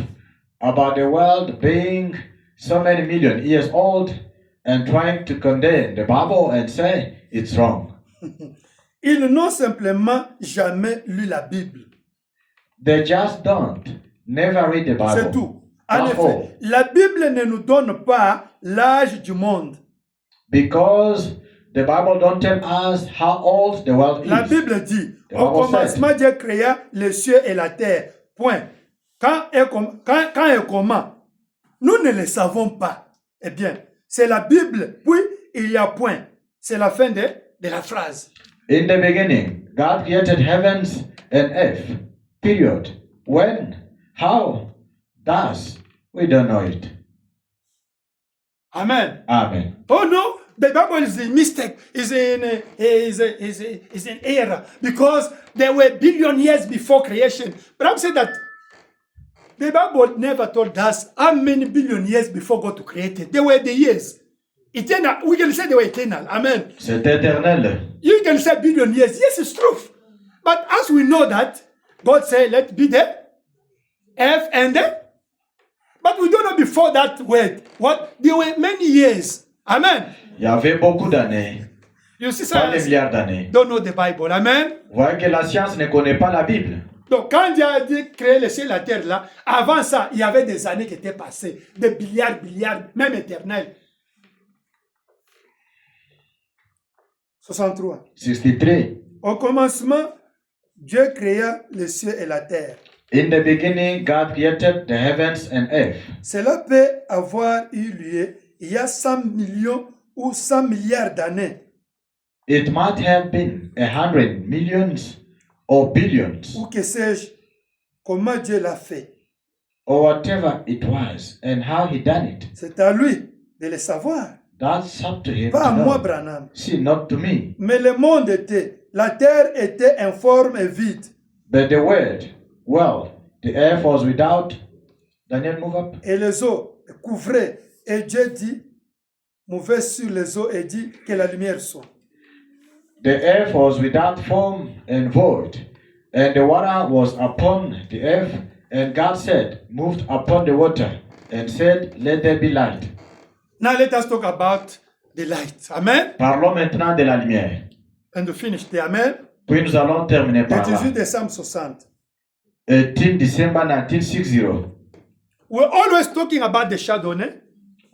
B: about the world being so many million years old and trying to condemn the Bible and say it's wrong.
C: Ils n'ont simplement jamais lu la Bible.
B: They just don't. Never read the Bible.
C: C'est tout. En
B: That's
C: effet,
B: all.
C: la Bible ne nous donne pas l'âge du monde.
B: Because The Bible don't tell us how old the world
C: La
B: is.
C: Bible dit,
B: The
C: au
B: Bible
C: commencement, Dieu créa les cieux et la terre. Point. Quand et comment, nous ne le savons pas. Eh bien, c'est la Bible, puis il y a point. C'est la fin de la phrase.
B: In the beginning, God created heavens and earth. Period. When? How? Does? We don't know it.
C: Amen.
B: Amen.
C: Oh no, the Bible is a mistake, is an error, because there were billion years before creation. But I'm saying that the Bible never told us how many billion years before God created. There were the years. Eternal, we can say they were eternal. Amen.
B: C'est éternel.
C: You can say billion years. Yes, it's true. But as we know that, God said, let be the earth and the. But we don't know before that word. What? There were many years. Amen.
B: Il y avait beaucoup d'années.
C: You see,
B: Pas des
C: science
B: milliards d'années.
C: don't know the Bible. Amen.
B: Vous voyez que la science ne connaît pas la Bible.
C: Donc, quand Dieu a dit créer le ciel et la terre là, avant ça, il y avait des années qui étaient passées, des milliards, même éternels. 63.
B: 63.
C: Au commencement, Dieu créa les cieux et la terre.
B: In the beginning, God created the heavens and earth.
C: Cela peut avoir eu lieu il y a 100 millions ou 100 milliards d'années,
B: It might have been 100 millions or billions
C: ou que sais-je, comment Dieu l'a fait.
B: or whatever it was and how he done it.
C: C'est à lui de le savoir.
B: That's up to him
C: Pas à
B: to
C: moi,
B: know.
C: Branham.
B: See, not to me.
C: Mais le monde était, la terre était informe et vide.
B: But the word, well, the earth was without. Daniel, move up.
C: Et les eaux couvraient. Et Dieu dit, mouvait sur les eaux et dit que la lumière soit.
B: The earth was without form and void, and the water was upon the earth, and God said, moved upon the water, and said, let there be light.
C: Now let us talk about the light. Amen.
B: Parlons maintenant de la lumière.
C: And to finish the Amen.
B: Puis nous allons terminer
C: Le
B: par là.
C: 18 décembre 60.
B: 18 December 1960.
C: We're always talking about the shadow, ne?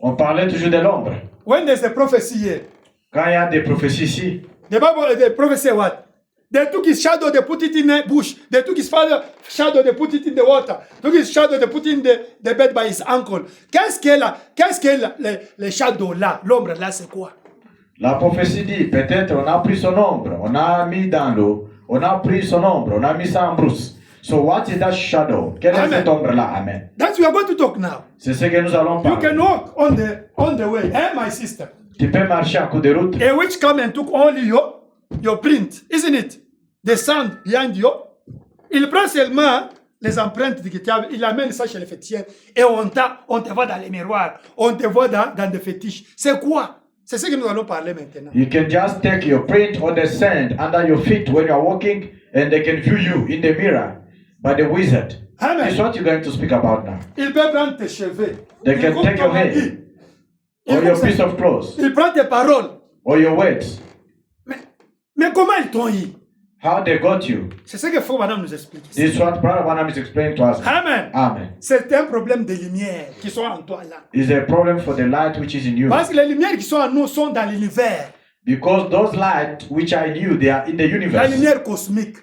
B: On parlait toujours de l'ombre.
C: When there's a prophecy here,
B: Quand il y a des prophéties ici,
C: the Bible, the prophecy what? They took his shadow, they put it in the bush. They took his father's shadow, they put it in the water. Took his shadow, they put it in the bed by his uncle. Qu'est-ce que le shadow là, l'ombre là, c'est quoi?
B: la prophétie dit, peut-être on a pris son ombre, on a mis dans l'eau, on a pris son ombre, on a mis ça en brousse. So what is that shadow? Quelle est
C: Amen.
B: cette ombre-là? Amen.
C: That's we are going to talk now.
B: C'est ce que nous allons
C: You can
B: parler.
C: walk on the way, my sister.
B: Tu peux marcher en coup de route.
C: A witch come and took only your print, isn't it? The sand behind you. Il prend seulement les empreintes digitales, il amène ça chez les féticheurs et on te voit dans les miroirs, on te voit dans des fétiches. C'est quoi? C'est ce que nous allons parler maintenant.
B: You can just take your print on the sand under your feet when you are walking, and they can view you in the mirror by the wizard.
C: Amen.
B: It's what you're going to speak about now.
C: Il peut prendre tes cheveux.
B: They
C: Il
B: can
C: coupe
B: take
C: ton
B: your hair.
C: habit.
B: Or
C: Il
B: your
C: coupe
B: piece
C: ça.
B: of clothes,
C: Il prend tes paroles.
B: or your words.
C: Mais comment ils t'ont eu?
B: How they got you.
C: C'est ce que faut madame nous explique.
B: This is what Brother Branham is explaining to us.
C: Amen.
B: Amen.
C: C'est un problème de lumière qui sont en toi là.
B: It's a problem for the light which is in you.
C: Parce que les lumières qui sont en nous sont dans l'univers.
B: Because those light which are in you, they are in the
C: La
B: universe.
C: lumière cosmique.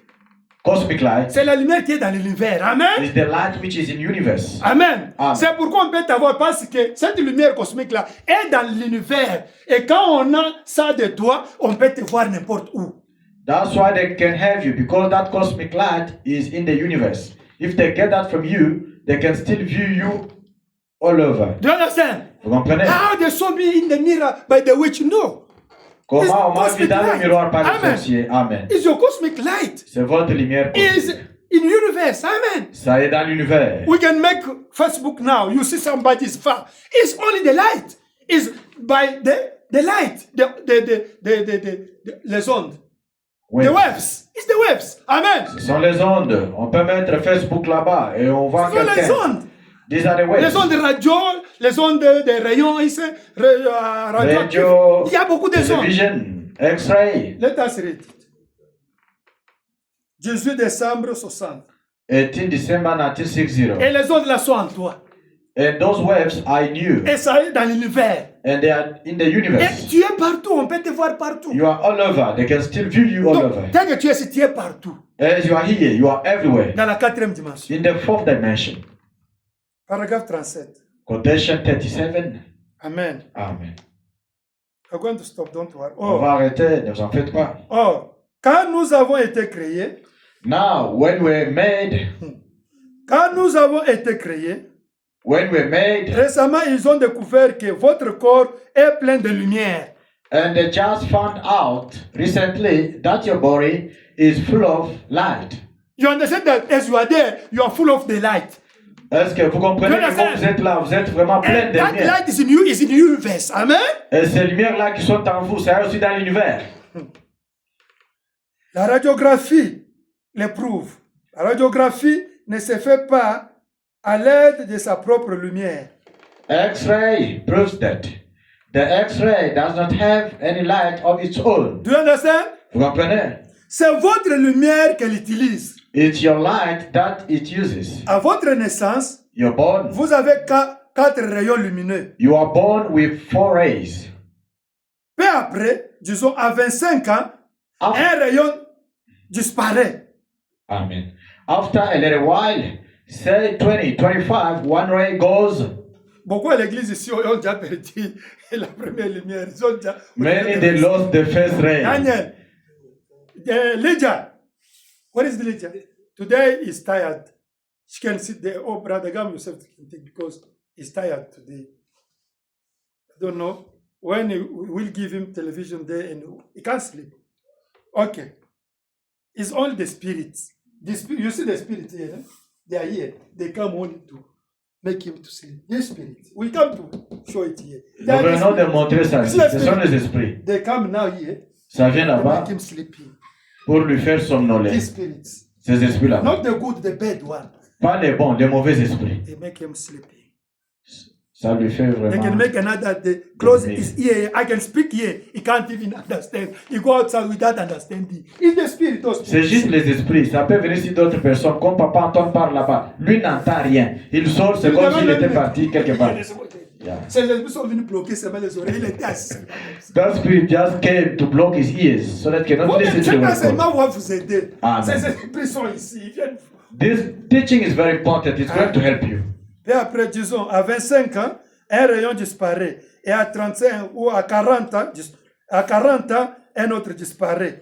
B: Cosmic light
C: C'est la lumière qui est dans l'univers. Amen.
B: is the light which is in universe.
C: Amen.
B: Amen.
C: C'est pourquoi on peut t'avoir parce que cette lumière cosmique là est dans l'univers. Et quand on a ça de toi, on peut te voir n'importe où.
B: That's why they can have you, because that cosmic light is in the universe. If they get that from you, they can still view you all over.
C: Do you understand?
B: Vous comprenez?
C: How they saw me in the mirror by the witch? No.
B: Comment on m'a vu
C: cosmic
B: dans le
C: light.
B: miroir par les
C: Amen.
B: sorciers? Amen.
C: It's your cosmic light.
B: C'est votre lumière
C: Is
B: cosmique.
C: in universe. Amen.
B: Ça est dans l'univers.
C: We can make Facebook now. You see somebody's far. It's only the light. It's by the light. Les ondes.
B: Oui.
C: The waves. It's the waves. Amen.
B: Ce sont les ondes. On peut mettre Facebook là-bas et on voit
C: Ce sont les
B: quelqu'un.
C: ondes.
B: These are the waves.
C: Les ondes de radio, les ondes de rayons ici, radioactifs.
B: Radio,
C: Il y a beaucoup de ondes.
B: television, X-ray.
C: Let us read it. 18 décembre 60.
B: 18 December 1960.
C: Et les ondes là sont en toi.
B: And those waves are in you.
C: Et ça est dans l'univers.
B: And they are in the
C: Et
B: universe.
C: tu es partout, on peut te voir partout.
B: You are all over. They can still view you all over.
C: Donc, tant que tu es ici, tu es partout.
B: As you are here, you are everywhere.
C: Dans la 4e dimension.
B: In the 4th dimension.
C: Paragraphe 37.
B: Quotation 37.
C: Amen.
B: Amen.
C: I'm going to stop, don't worry.
B: On va arrêter, ne vous en faites pas.
C: Or, quand nous avons été créés,
B: Now, when we're made,
C: récemment, ils ont découvert que votre corps est plein de lumière.
B: and they just found out recently that your body is full of light.
C: You understand that as you are there, you are full of the light.
B: Est-ce que vous comprenez que quand vous êtes là, vous êtes vraiment plein
C: And
B: de
C: that
B: lumière?
C: light is in you, is in the universe. Amen.
B: Et ces lumières-là qui sont en vous, c'est aussi dans l'univers.
C: La radiographie le prouve. La radiographie ne se fait pas à l'aide de sa propre lumière.
B: X-ray proves that. The X-ray does not have any light of its own.
C: Do you understand?
B: Vous comprenez?
C: C'est votre lumière qu'elle utilise.
B: It's your light that it uses.
C: À votre naissance,
B: You're born.
C: vous avez 4 rayons lumineux.
B: You are born with 4 rays.
C: Peu après, disons à 25 ans, un rayon disparaît.
B: Amen. After a little while, say 20, 25, one ray goes.
C: Beaucoup à l'église ici ont déjà perdu la première lumière. Ils ont déjà...
B: Many they lost the first ray.
C: Daniel, Lydia, what is Lydia? Today is tired. She can sit there. Oh, brother, calm yourself because he's tired today. I don't know when we'll give him television there and he can't sleep. Okay. It's all the spirits. You see the spirits here? They are here. They come only to make him to sleep. The spirits. We come to show it here.
B: Nous venons de montrer ça. Ce sont les esprits.
C: They come now here.
B: Ça vient là-bas
C: Make him sleepy.
B: pour lui faire somnoler.
C: These spirits.
B: Ces esprits-là.
C: Not the good, the bad one.
B: Pas les bons, les mauvais esprits.
C: They make him sleepy.
B: Ça lui fait
C: They can
B: vraiment.
C: make another, they close his ear. I can speak here. He can't even understand. He go outside without understanding. It's the spirit.
B: C'est juste les esprits. Ça peut venir sur d'autres personnes. Comme papa Antoine parle là-bas. Lui n'entend rien. Il sort, c'est comme s'il était parti quelque part. Yeah.
C: Ces esprits sont venus bloquer seulement les oreilles. Il était assis.
B: That spirit just came to block his ears so that he cannot listen to
C: Je
B: the
C: pense
B: word.
C: seulement vous aider.
B: Amen.
C: Ces esprits sont ici. Ils viennent.
B: This teaching is very important. It's going to help you.
C: Et après, disons, à 25 ans, un rayon disparaît. Et à 35 ou à 40 ans, un autre disparaît.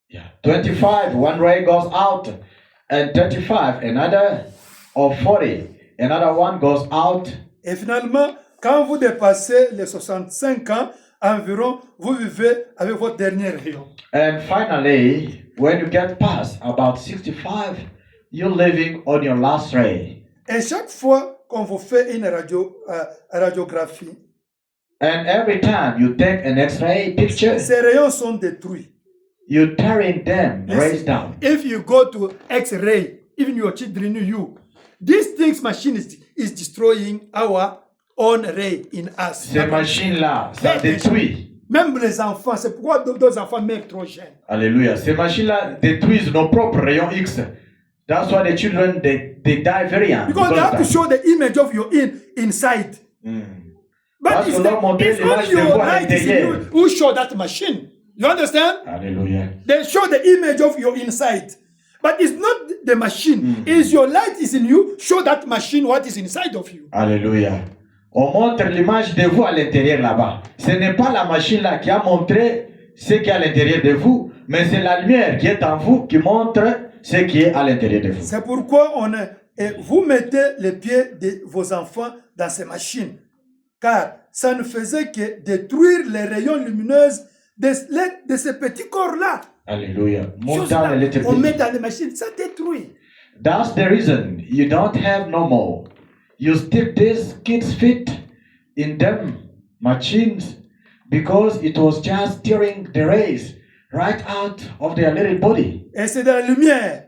B: Yeah. 25, one ray goes out, and 35, another, or 40, another one goes out.
C: Et finalement, quand vous dépassez les 65 ans environ, vous vivez avec votre dernier rayon.
B: And finally, when you get past about 65, you're living on your last ray.
C: Et chaque fois qu'on vous fait une radiographie,
B: And every time you take an X-ray picture,
C: ces rayons sont détruits.
B: you're tearing them rays down.
C: If you go to X-ray, even your children, this thing's machine is destroying our own ray in us.
B: Ces machines-là, ça détruit.
C: Même les enfants, c'est pourquoi d'autres enfants meurent trop jeunes.
B: Alléluia. Ces machines-là détruisent nos propres rayons X. That's why the children, they die very young.
C: Because they have to show the image of your inside. But
B: Parce
C: it's,
B: qu'on doit montrer
C: it's
B: l'image
C: only
B: de
C: your
B: vous à
C: light is in
B: l'intérieur.
C: you who show that machine. You understand?
B: Alléluia.
C: They show the image of your inside. But it's not the machine. It's your light is in you. Show that machine what is inside of you.
B: Alléluia. On montre l'image de vous à l'intérieur là-bas. Ce n'est pas la machine là qui a montré ce qui est à l'intérieur de vous, mais c'est la lumière qui est en vous qui montre ce qui est à l'intérieur de vous.
C: C'est pourquoi vous mettez les pieds de vos enfants dans ces machines. Car ça ne faisait que détruire les rayons lumineux de ces petits corps-là.
B: Alléluia.
C: On met dans les machines, ça détruit.
B: That's the reason you don't have no more. You stick these kids' feet in them machines because it was just tearing the rays right out of their little body.
C: Et c'est de la lumière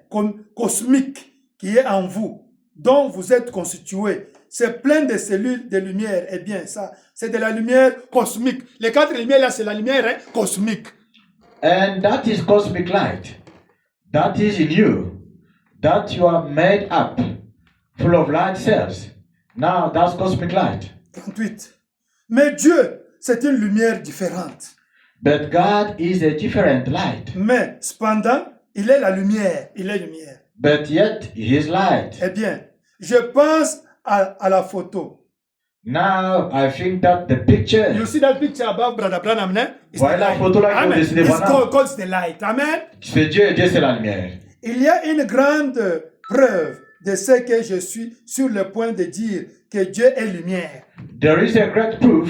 C: cosmique qui est en vous, dont vous êtes constitué. C'est plein de cellules de lumière. Eh bien, ça, c'est de la lumière cosmique. Les 4 lumières là, c'est la lumière cosmique.
B: And that is cosmic light. That is in you. That you are made up, full of light cells. Now that's cosmic light.
C: 38. Mais Dieu, c'est une lumière différente.
B: But God is a different light.
C: Mais cependant, il est la lumière. Il est lumière.
B: But yet he is light.
C: Eh bien, je pense à la photo.
B: Now I think that the picture.
C: You see that picture above Brother Branham, né? It's
B: Voilà
C: the
B: la
C: light.
B: photo là qui est
C: Amen.
B: au-dessus de
C: It's
B: Branham.
C: God's the light. Amen.
B: C'est Dieu et Dieu c'est la lumière.
C: Il y a une grande preuve de ce que je suis sur le point de dire que Dieu est lumière.
B: There is a great proof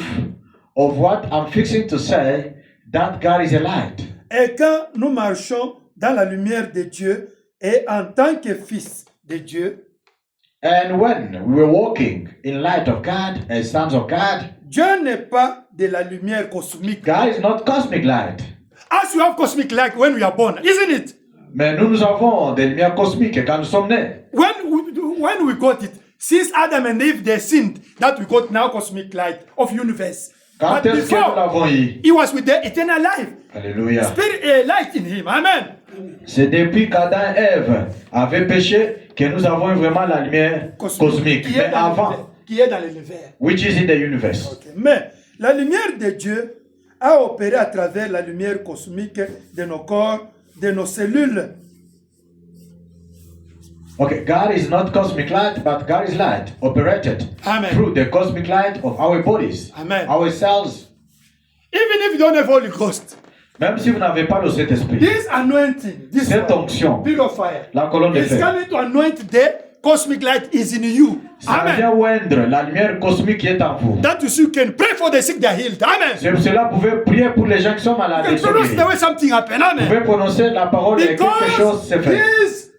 B: of what I'm fixing to say, that God is a light.
C: Et quand nous marchons dans la lumière de Dieu et en tant que fils de Dieu,
B: And when we were walking in light of God as sons of God,
C: Dieu n'est pas de la lumière cosmique.
B: God is not cosmic light.
C: As you have cosmic light when we are born, isn't it?
B: Mais nous avons des lumières cosmiques quand nous sommes nés.
C: When we got it, since Adam and Eve they sinned, that we got now cosmic light of universe.
B: Quand
C: But
B: est-ce que nous
C: before,
B: l'avons eu?
C: he was with the eternal life.
B: Alléluia.
C: Spirit light in him. Amen.
B: C'est depuis qu'Adam et Ève avaient péché que nous avons eu vraiment la lumière cosmique.
C: Qui
B: Mais
C: est dans
B: avant,
C: l'univers. Qui est dans l'univers.
B: which is in the universe.
C: Ok. Mais la lumière de Dieu a opéré à travers la lumière cosmique de nos corps, de nos cellules.
B: Okay, God is not cosmic light, but God is light operated
C: Amen.
B: through the cosmic light of our bodies,
C: Amen.
B: our cells.
C: Even if you don't have Holy Ghost,
B: Même si vous n'avez pas le Saint-Esprit,
C: this anointing, this
B: cette onction,
C: pillar of fire,
B: la colonne de
C: is
B: feu,
C: coming to anoint the cosmic light is in you.
B: ça
C: Amen.
B: vient oindre la lumière cosmique qui est en vous.
C: That you can pray for the sick, they are healed. Amen.
B: C'est pour cela que vous pouvez prier pour les gens qui sont malades.
C: You
B: et
C: can
B: sont
C: pronounce the
B: guéris.
C: way something happened.
B: Vous pouvez
C: Amen.
B: prononcer la parole et quelque chose s'est
C: Because
B: fait.
C: this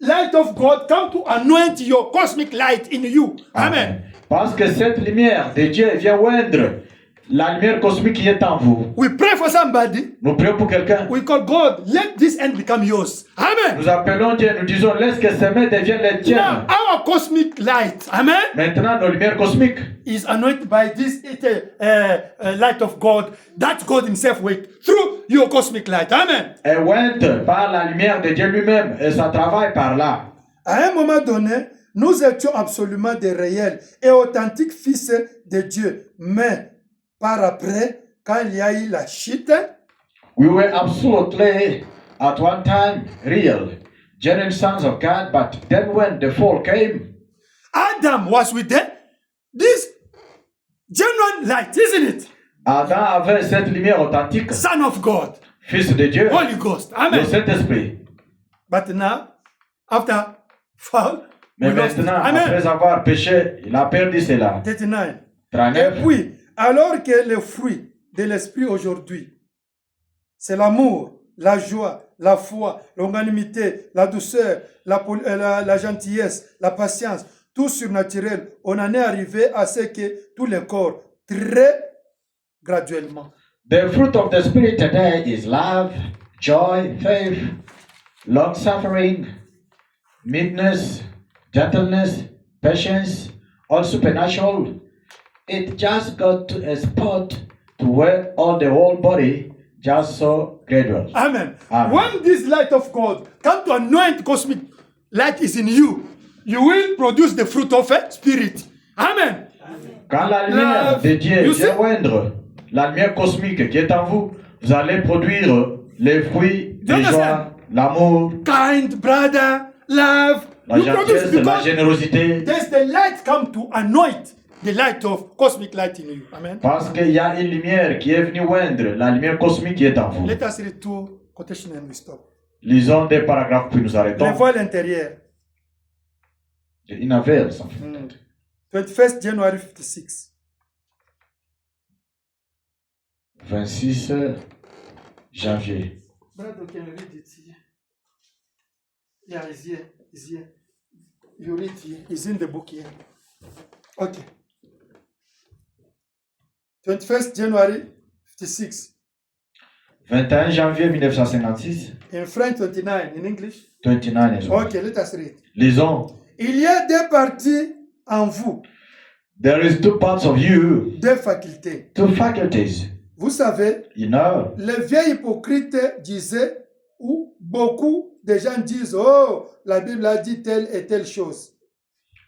C: light of God come to anoint your cosmic light in you. Amen.
B: Parce que cette lumière de Dieu vient oindre la lumière cosmique qui est en vous.
C: We pray for somebody.
B: Nous prions pour quelqu'un.
C: We call God, let this end become yours. Amen.
B: Nous appelons Dieu, nous disons, laisse que ces mains deviennent les
C: Now,
B: tiennes.
C: our cosmic light, amen,
B: Maintenant, nos lumières cosmiques
C: is anointed by this light of God that God Himself worked through your cosmic light. Amen.
B: est ointe par la lumière de Dieu lui-même et ça travaille par là.
C: À un moment donné, nous étions absolument des réels et authentiques fils de Dieu. Mais par après, quand il y a eu la chute,
B: We were absolutely at one time real, genuine sons of God, but then when the fall came,
C: Adam was with this genuine light, isn't it?
B: Adam avait cette lumière authentique,
C: Son of God,
B: fils de Dieu,
C: Holy Ghost.
B: le
C: Amen.
B: Saint-Esprit.
C: But now, after fall,
B: Mais
C: we lost it.
B: maintenant,
C: Amen.
B: après avoir péché, il a perdu cela.
C: 39. Et
B: 39.
C: puis, alors que le fruit de l'esprit aujourd'hui, c'est l'amour, la joie, la foi, l'onanimité, la douceur, la gentillesse, la patience, tout surnaturel, on en est arrivé à ce que tous les corps, très graduellement.
B: The fruit of the Spirit today is love, joy, faith, long suffering, meekness, gentleness, patience, all supernatural. It just got to a spot to where all the whole body just so gradual.
C: Amen.
B: Amen.
C: When this light of God come to anoint cosmic light is in you, you will produce the fruit of a spirit. Amen.
B: Quand la lumière
C: Love,
B: de Dieu
C: you
B: vient
C: see?
B: oindre la lumière cosmique qui est en vous, vous allez produire les fruits
C: Do you
B: de joie, l'amour,
C: Kind, brother, love.
B: la
C: You produce
B: gentillesse, la
C: because
B: générosité.
C: there's the light come to anoint the light of cosmic light in you. Amen.
B: Parce qu'il y a une lumière qui est venue oindre la lumière cosmique qui est en vous.
C: Let us read two quotation and we stop.
B: Lisons des paragraphes puis nous
C: Les
B: arrêtons.
C: voiles intérieures.
B: In a verse, en fait.
C: 21st January 56.
B: 26 janvier.
C: Brother, can you read it here? Yeah, it's here. It's here. You read here. It's in the book here. Okay. 21st January 56.
B: 21 janvier 1956.
C: In French 29. In English?
B: 29 as well.
C: Okay, let us read.
B: Lisons.
C: Il y a deux parties en vous,
B: There is two parts of you,
C: deux facultés.
B: two faculties.
C: Vous savez,
B: You know,
C: les vieux hypocrites disaient, ou beaucoup de gens disent, oh, la Bible a dit telle et telle chose.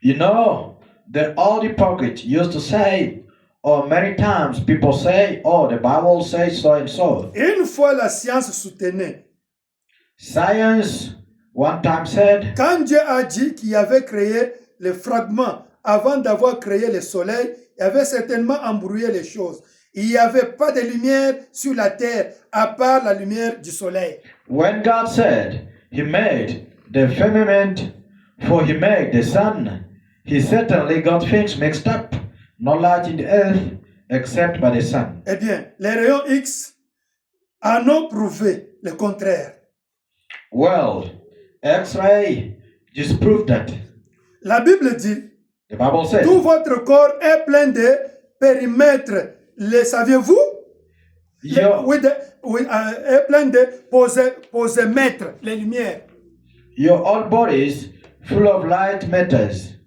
B: you know, The old hypocrite used to say, or many times people say, oh, the Bible says so and so.
C: Et une fois la science soutenait,
B: Science one time said,
C: quand Dieu a dit qu'il avait créé les fragments avant d'avoir créé le soleil, il avait certainement embrouillé les choses. Il n'y avait pas de lumière sur la terre à part la lumière du soleil.
B: when God said He made the firmament, for He made the sun, He certainly got things mixed up. No light in the earth except by the sun.
C: Eh bien, les rayons X en ont prouvé le contraire.
B: Well, X-ray disproved that.
C: La Bible dit,
B: The Bible says,
C: tout votre corps est plein de périmètres. Le saviez-vous?
B: your,
C: Est plein de posémètres, les lumières.
B: your whole body is full of light matters.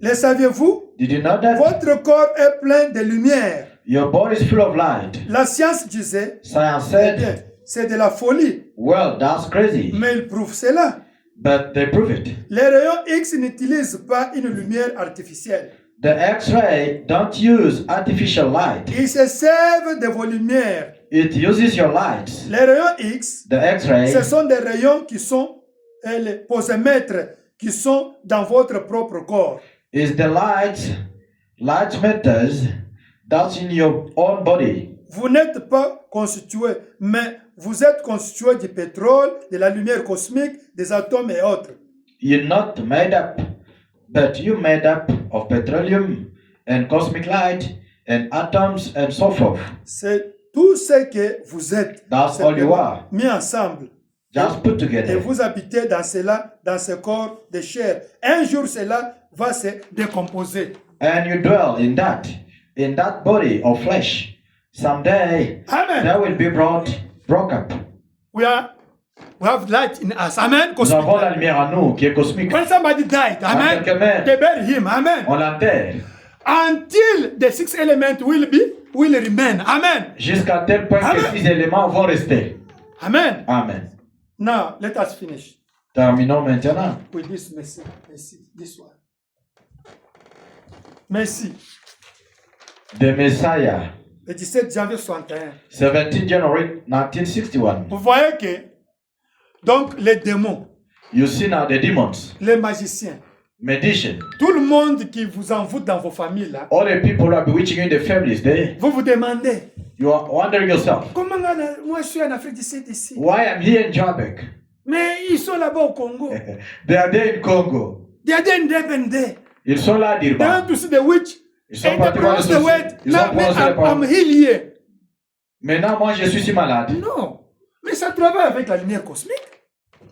C: Le saviez-vous?
B: Did you know that?
C: Votre corps est plein de lumière.
B: Your body is full of light.
C: La science disait,
B: Science
C: eh bien,
B: said,
C: c'est de la folie.
B: well, that's crazy.
C: Mais il prouve cela.
B: But they prove it.
C: Les rayons X n'utilisent pas une lumière artificielle.
B: The X-ray don't use artificial light.
C: Ils se servent de vos lumières.
B: It uses your lights.
C: Les rayons X,
B: The X-ray
C: ce sont des rayons qui sont les posémètres qui sont dans votre propre corps.
B: is the light matters that's in your own body.
C: Vous n'êtes pas constitué, mais vous êtes constitué du pétrole, de la lumière cosmique, des atomes et autres.
B: You're not made up, but you're made up of petroleum and cosmic light and atoms and so forth.
C: C'est tout ce que vous êtes.
B: That's all you are.
C: Mis ensemble.
B: Just put
C: Et
B: together.
C: vous habitez dans cela, dans ce corps de chair. Un jour, cela va se décomposer.
B: And you dwell in that body of flesh. Someday
C: Amen.
B: that will be broke up.
C: We have light in us. Amen.
B: Nous
C: Cosmic
B: avons la
C: light.
B: lumière en nous qui est cosmique.
C: When somebody died, amen,
B: quelqu'un meurt,
C: they bury him. Amen.
B: on l'enterre
C: Until the sixth element will remain. Amen.
B: jusqu'à tel point que
C: Amen.
B: 6 éléments vont rester.
C: Amen.
B: Amen.
C: Now, let us finish
B: Terminons maintenant.
C: with this message. This one. Merci.
B: The Messiah,
C: Le 17 janvier 61.
B: 17 January 1961.
C: Vous voyez que, donc, les démons,
B: You see now the demons,
C: les magiciens,
B: magicians,
C: tout le monde qui vous envoûte dans vos familles, là,
B: all the people who are bewitching you in the families,
C: vous vous demandez,
B: you are wondering yourself,
C: comment moi je suis en Afrique du Sud ici,
B: why I'm here in Joburg?
C: mais ils sont là-bas au Congo.
B: They are there in Congo.
C: They are there in Debende.
B: Ils sont là à
C: They
B: Dirba.
C: want to see the witch.
B: Ils sont
C: And they
B: partis voir
C: pronounce
B: le
C: the
B: souci.
C: word.
B: Ils ont
C: Now,
B: prononcé les
C: I'm
B: paroles.
C: healed here.
B: Maintenant, moi, je suis si malade.
C: Non. Mais ça travaille avec la lumière cosmique.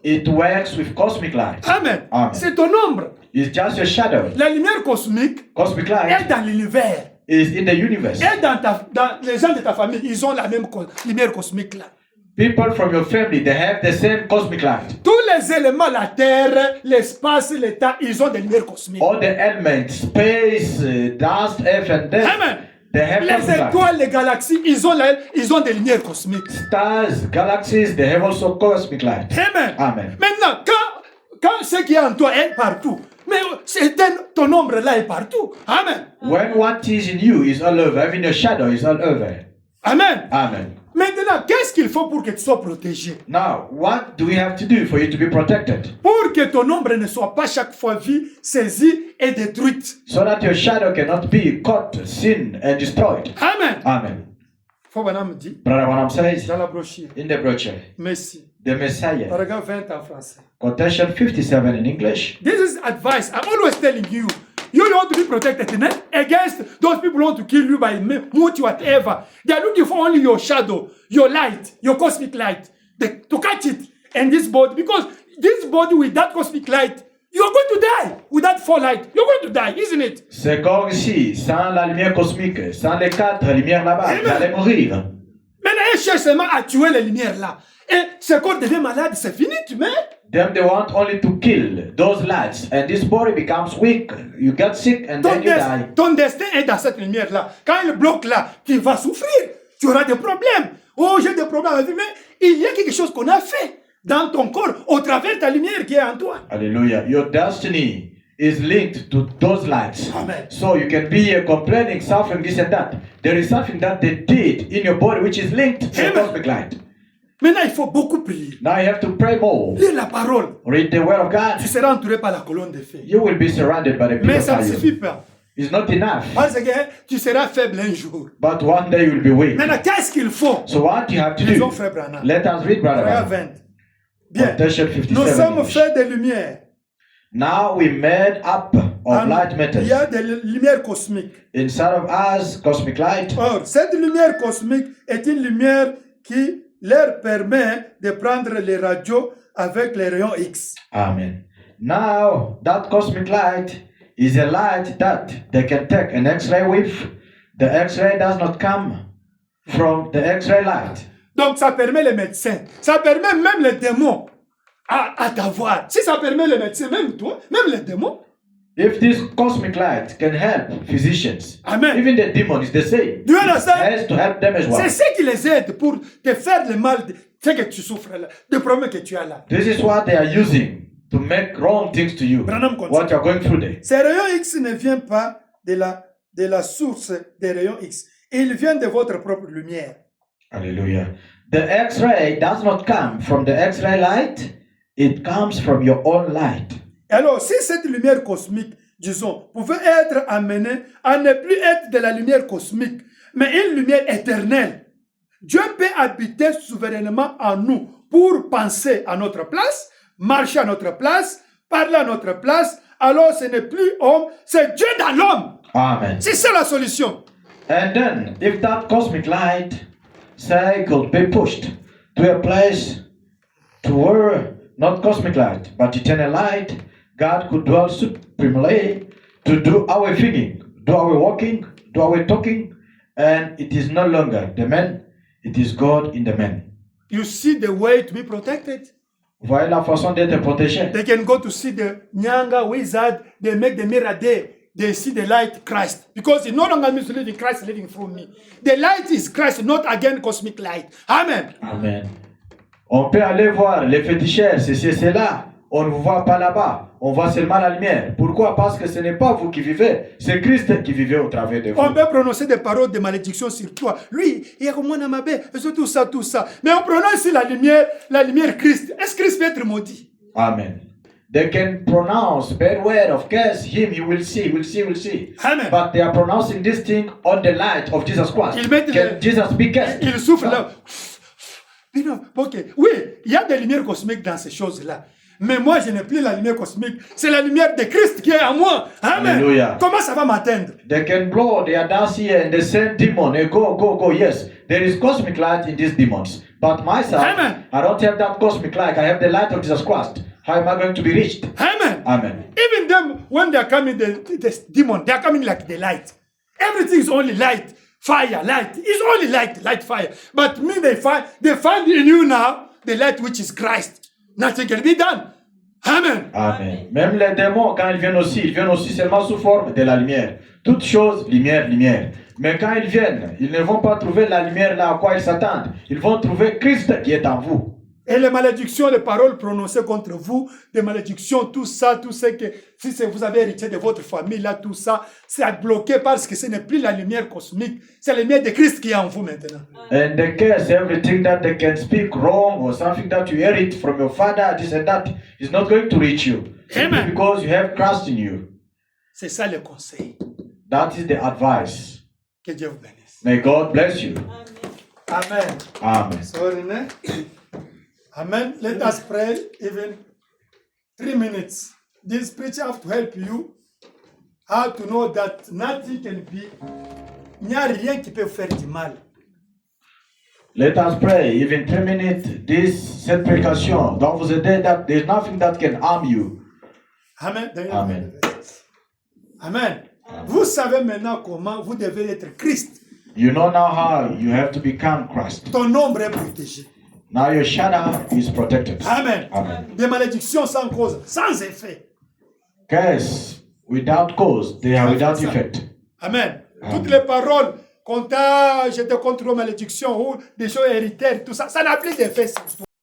B: It works with cosmic light.
C: Amen.
B: Amen.
C: C'est ton ombre.
B: It's just a shadow.
C: La lumière cosmique
B: Cosmic
C: est
B: light
C: dans l'univers.
B: is in the universe.
C: Et dans les gens de ta famille, ils ont la même lumière cosmique là.
B: People from your family, they have the same cosmic light.
C: Tous les éléments, la terre, l'espace, le temps, ils ont des lumières cosmiques.
B: All the elements, space, dust, earth, and death,
C: Amen.
B: they have
C: Les
B: cosmic light.
C: étoiles, les galaxies, ils ont des lumières cosmiques.
B: Stars, galaxies, they have also cosmic light.
C: Amen.
B: Amen.
C: Maintenant, quand ce qui est en toi est partout, mais ton ombre là est partout. Amen.
B: When what is in you is all over, even your shadow is all over.
C: Amen.
B: Amen.
C: Maintenant, qu'est-ce qu'il faut pour que tu sois protégé?
B: Now, what do we have to do for you to be protected?
C: Pour que ton ombre ne soit pas chaque fois vue, saisie et détruite.
B: So that your shadow cannot be caught, seen, and destroyed.
C: Amen.
B: Amen.
C: Fobana me dit
B: Brother Branham says
C: dans la brochure.
B: in the brochure,
C: Merci.
B: the Messiah,
C: Paragraphe 20 en français.
B: quotation 57 in English.
C: This is advice. I'm always telling you. You want to be protected against those people who want to kill you by much whatever. They are looking for only your shadow, your light, your cosmic light, to catch it in this body. Because this body with that cosmic light, you're going to die. With that full light, you're going to die, isn't it?
B: Ce corps ici, sans la lumière cosmique, sans les 4 lumières là-bas, il allait mourir.
C: Maintenant, ils cherchent seulement à tuer les lumières là. Et ce corps devient malade, c'est fini, tu meurs.
B: Them they want only to kill those lights, and this body becomes weak. You get sick and then you die.
C: Ton destin est dans cette lumière-là. Quand il bloque là, tu vas souffrir. Tu auras des problèmes. Oh, j'ai des problèmes à vivre. Mais il y a quelque chose qu'on a fait dans ton corps au travers de ta lumière qui est en toi.
B: Hallelujah. Your destiny is linked to those lights.
C: Amen.
B: So you can be here complaining, suffering, this and that. There is something that they did in your body which is linked to the
C: Amen.
B: cosmic light.
C: Maintenant, il faut beaucoup prier.
B: Now you have to pray more.
C: Lis la parole.
B: Read the word of God.
C: Tu seras entouré par la colonne de feu.
B: You will be surrounded by the people
C: Mais
B: of
C: ça ne
B: fire.
C: suffit pas.
B: It's not enough.
C: Parce que tu seras faible un jour.
B: But one day you will be weak.
C: Maintenant, qu'est-ce qu'il faut?
B: So what you have to
C: Lisons
B: do?
C: frère Branham.
B: Let us read, brother.
C: Regarde 20. Bien.
B: Quotation
C: Nous
B: 57.
C: sommes faits de lumière.
B: Now we made up of light
C: Il y a
B: matters.
C: des lumières cosmiques.
B: Inside of us, cosmic light.
C: Or, cette lumière cosmique est une lumière qui leur permet de prendre les radios avec les rayons X.
B: Amen. Now that cosmic light is a light that they can take an X-ray with. The X-ray does not come from the X-ray light.
C: Donc, ça permet les médecins. Ça permet même les démons à t'avoir. Si ça permet les médecins, même toi, même les démons.
B: If this cosmic light can help physicians,
C: Amen.
B: even the demon is the same.
C: Do you
B: It
C: understand?
B: has to help them as
C: C'est
B: well.
C: ce qui les aide pour te faire le mal, ce que tu souffres là, des problèmes que tu as là.
B: This is what they are using to make wrong things to you.
C: Branham continue.
B: What you are going through there.
C: Ces rayons X ne viennent pas de la source des rayons X. Ils viennent de votre propre lumière.
B: Hallelujah. The X-ray does not come from the X-ray light. It comes from your own light.
C: Alors, si cette lumière cosmique, disons, pouvait être amenée à ne plus être de la lumière cosmique, mais une lumière éternelle, Dieu peut habiter souverainement en nous pour penser à notre place, marcher à notre place, parler à notre place. Alors, ce n'est plus homme, c'est Dieu dans l'homme.
B: Amen.
C: C'est ça la solution.
B: And then, if that cosmic light, say, could be pushed to a place to where not cosmic light, but eternal light, God could dwell supremely to do our thinking, do our walking, do our talking, and it is no longer the man, it is God in the man.
C: You see the way to be protected.
B: Voyez la façon d'être protégé.
C: They can go to see the Nyanga wizard, they make the mirror there. They see the light Christ. Because it no longer means living Christ living through me. The light is Christ, not again cosmic light. Amen.
B: Amen. On peut aller voir les féticheurs, ceci et cela. On ne vous voit pas là-bas. On voit seulement la lumière. Pourquoi? Parce que ce n'est pas vous qui vivez. C'est Christ qui vivait au travers de vous.
C: On peut prononcer des paroles de malédiction sur toi. Lui, il y a comme moi dans ma baie, tout ça, tout ça. Mais on prononce la lumière Christ. Est-ce que Christ peut être maudit?
B: Amen. They can pronounce bad word of curse him, you will see, will see, will see.
C: Amen.
B: But they are pronouncing this thing on the light of Jesus Christ.
C: Ils mettent
B: Can Jesus be cursed?
C: Il souffle là. Mais non, ok. Oui, il y a des lumières cosmiques dans ces choses-là. Mais moi, je n'ai plus la lumière cosmique. C'est la lumière de Christ qui est en moi. Amen.
B: Alléluia.
C: Comment ça va m'atteindre?
B: They can blow their dance here and they send demon. They go. Yes, there is cosmic light in these demons. But myself,
C: Amen.
B: I don't have that cosmic light. I have the light of Jesus Christ. How am I going to be reached?
C: Amen.
B: Amen.
C: Even them, when they are coming, the demon, they are coming like the light. Everything is only light, fire, light. It's only light, fire. But me, they find in you now the light which is Christ. Nothing can be done. Amen.
B: Amen. Même les démons, quand ils viennent aussi seulement sous forme de la lumière. Toute chose, lumière. Mais quand ils viennent, ils ne vont pas trouver la lumière là à quoi ils s'attendent. Ils vont trouver Christ qui est en vous.
C: Et les malédictions, les paroles prononcées contre vous, des malédictions, tout ça, tout ce que, si vous avez hérité de votre famille, là, tout ça, c'est bloqué parce que ce n'est plus la lumière cosmique, c'est la lumière de Christ qui est en vous maintenant.
B: And they curse everything that they can speak wrong or something that you inherit from your father, this and that, is not going to reach you.
C: Amen.
B: Because you have Christ in you.
C: C'est ça le conseil.
B: That is the advice.
C: Que Dieu vous bénisse.
B: May God bless you.
C: Amen.
B: Amen.
C: Sorry, ne? Amen. Let us pray even 3 minutes. This preacher have to help you how to know that nothing can be. Il n'y a rien qui peut vous faire du mal.
B: Let us pray, even 3 minutes. Cette précaution doit vous aider that there's nothing that can harm you.
C: Amen.
B: Amen.
C: Amen. Vous savez maintenant comment vous devez être Christ.
B: You know now how you have to become Christ.
C: Ton ombre est protégé.
B: Now your shadow is protected.
C: Amen.
B: Amen.
C: Des malédictions sans cause, sans effet.
B: Curse without cause, they are without effect.
C: Amen.
B: Amen.
C: Toutes les paroles, j'étais contre aux malédictions ou des choses héritaires, tout ça, ça n'a plus d'effet sur toi.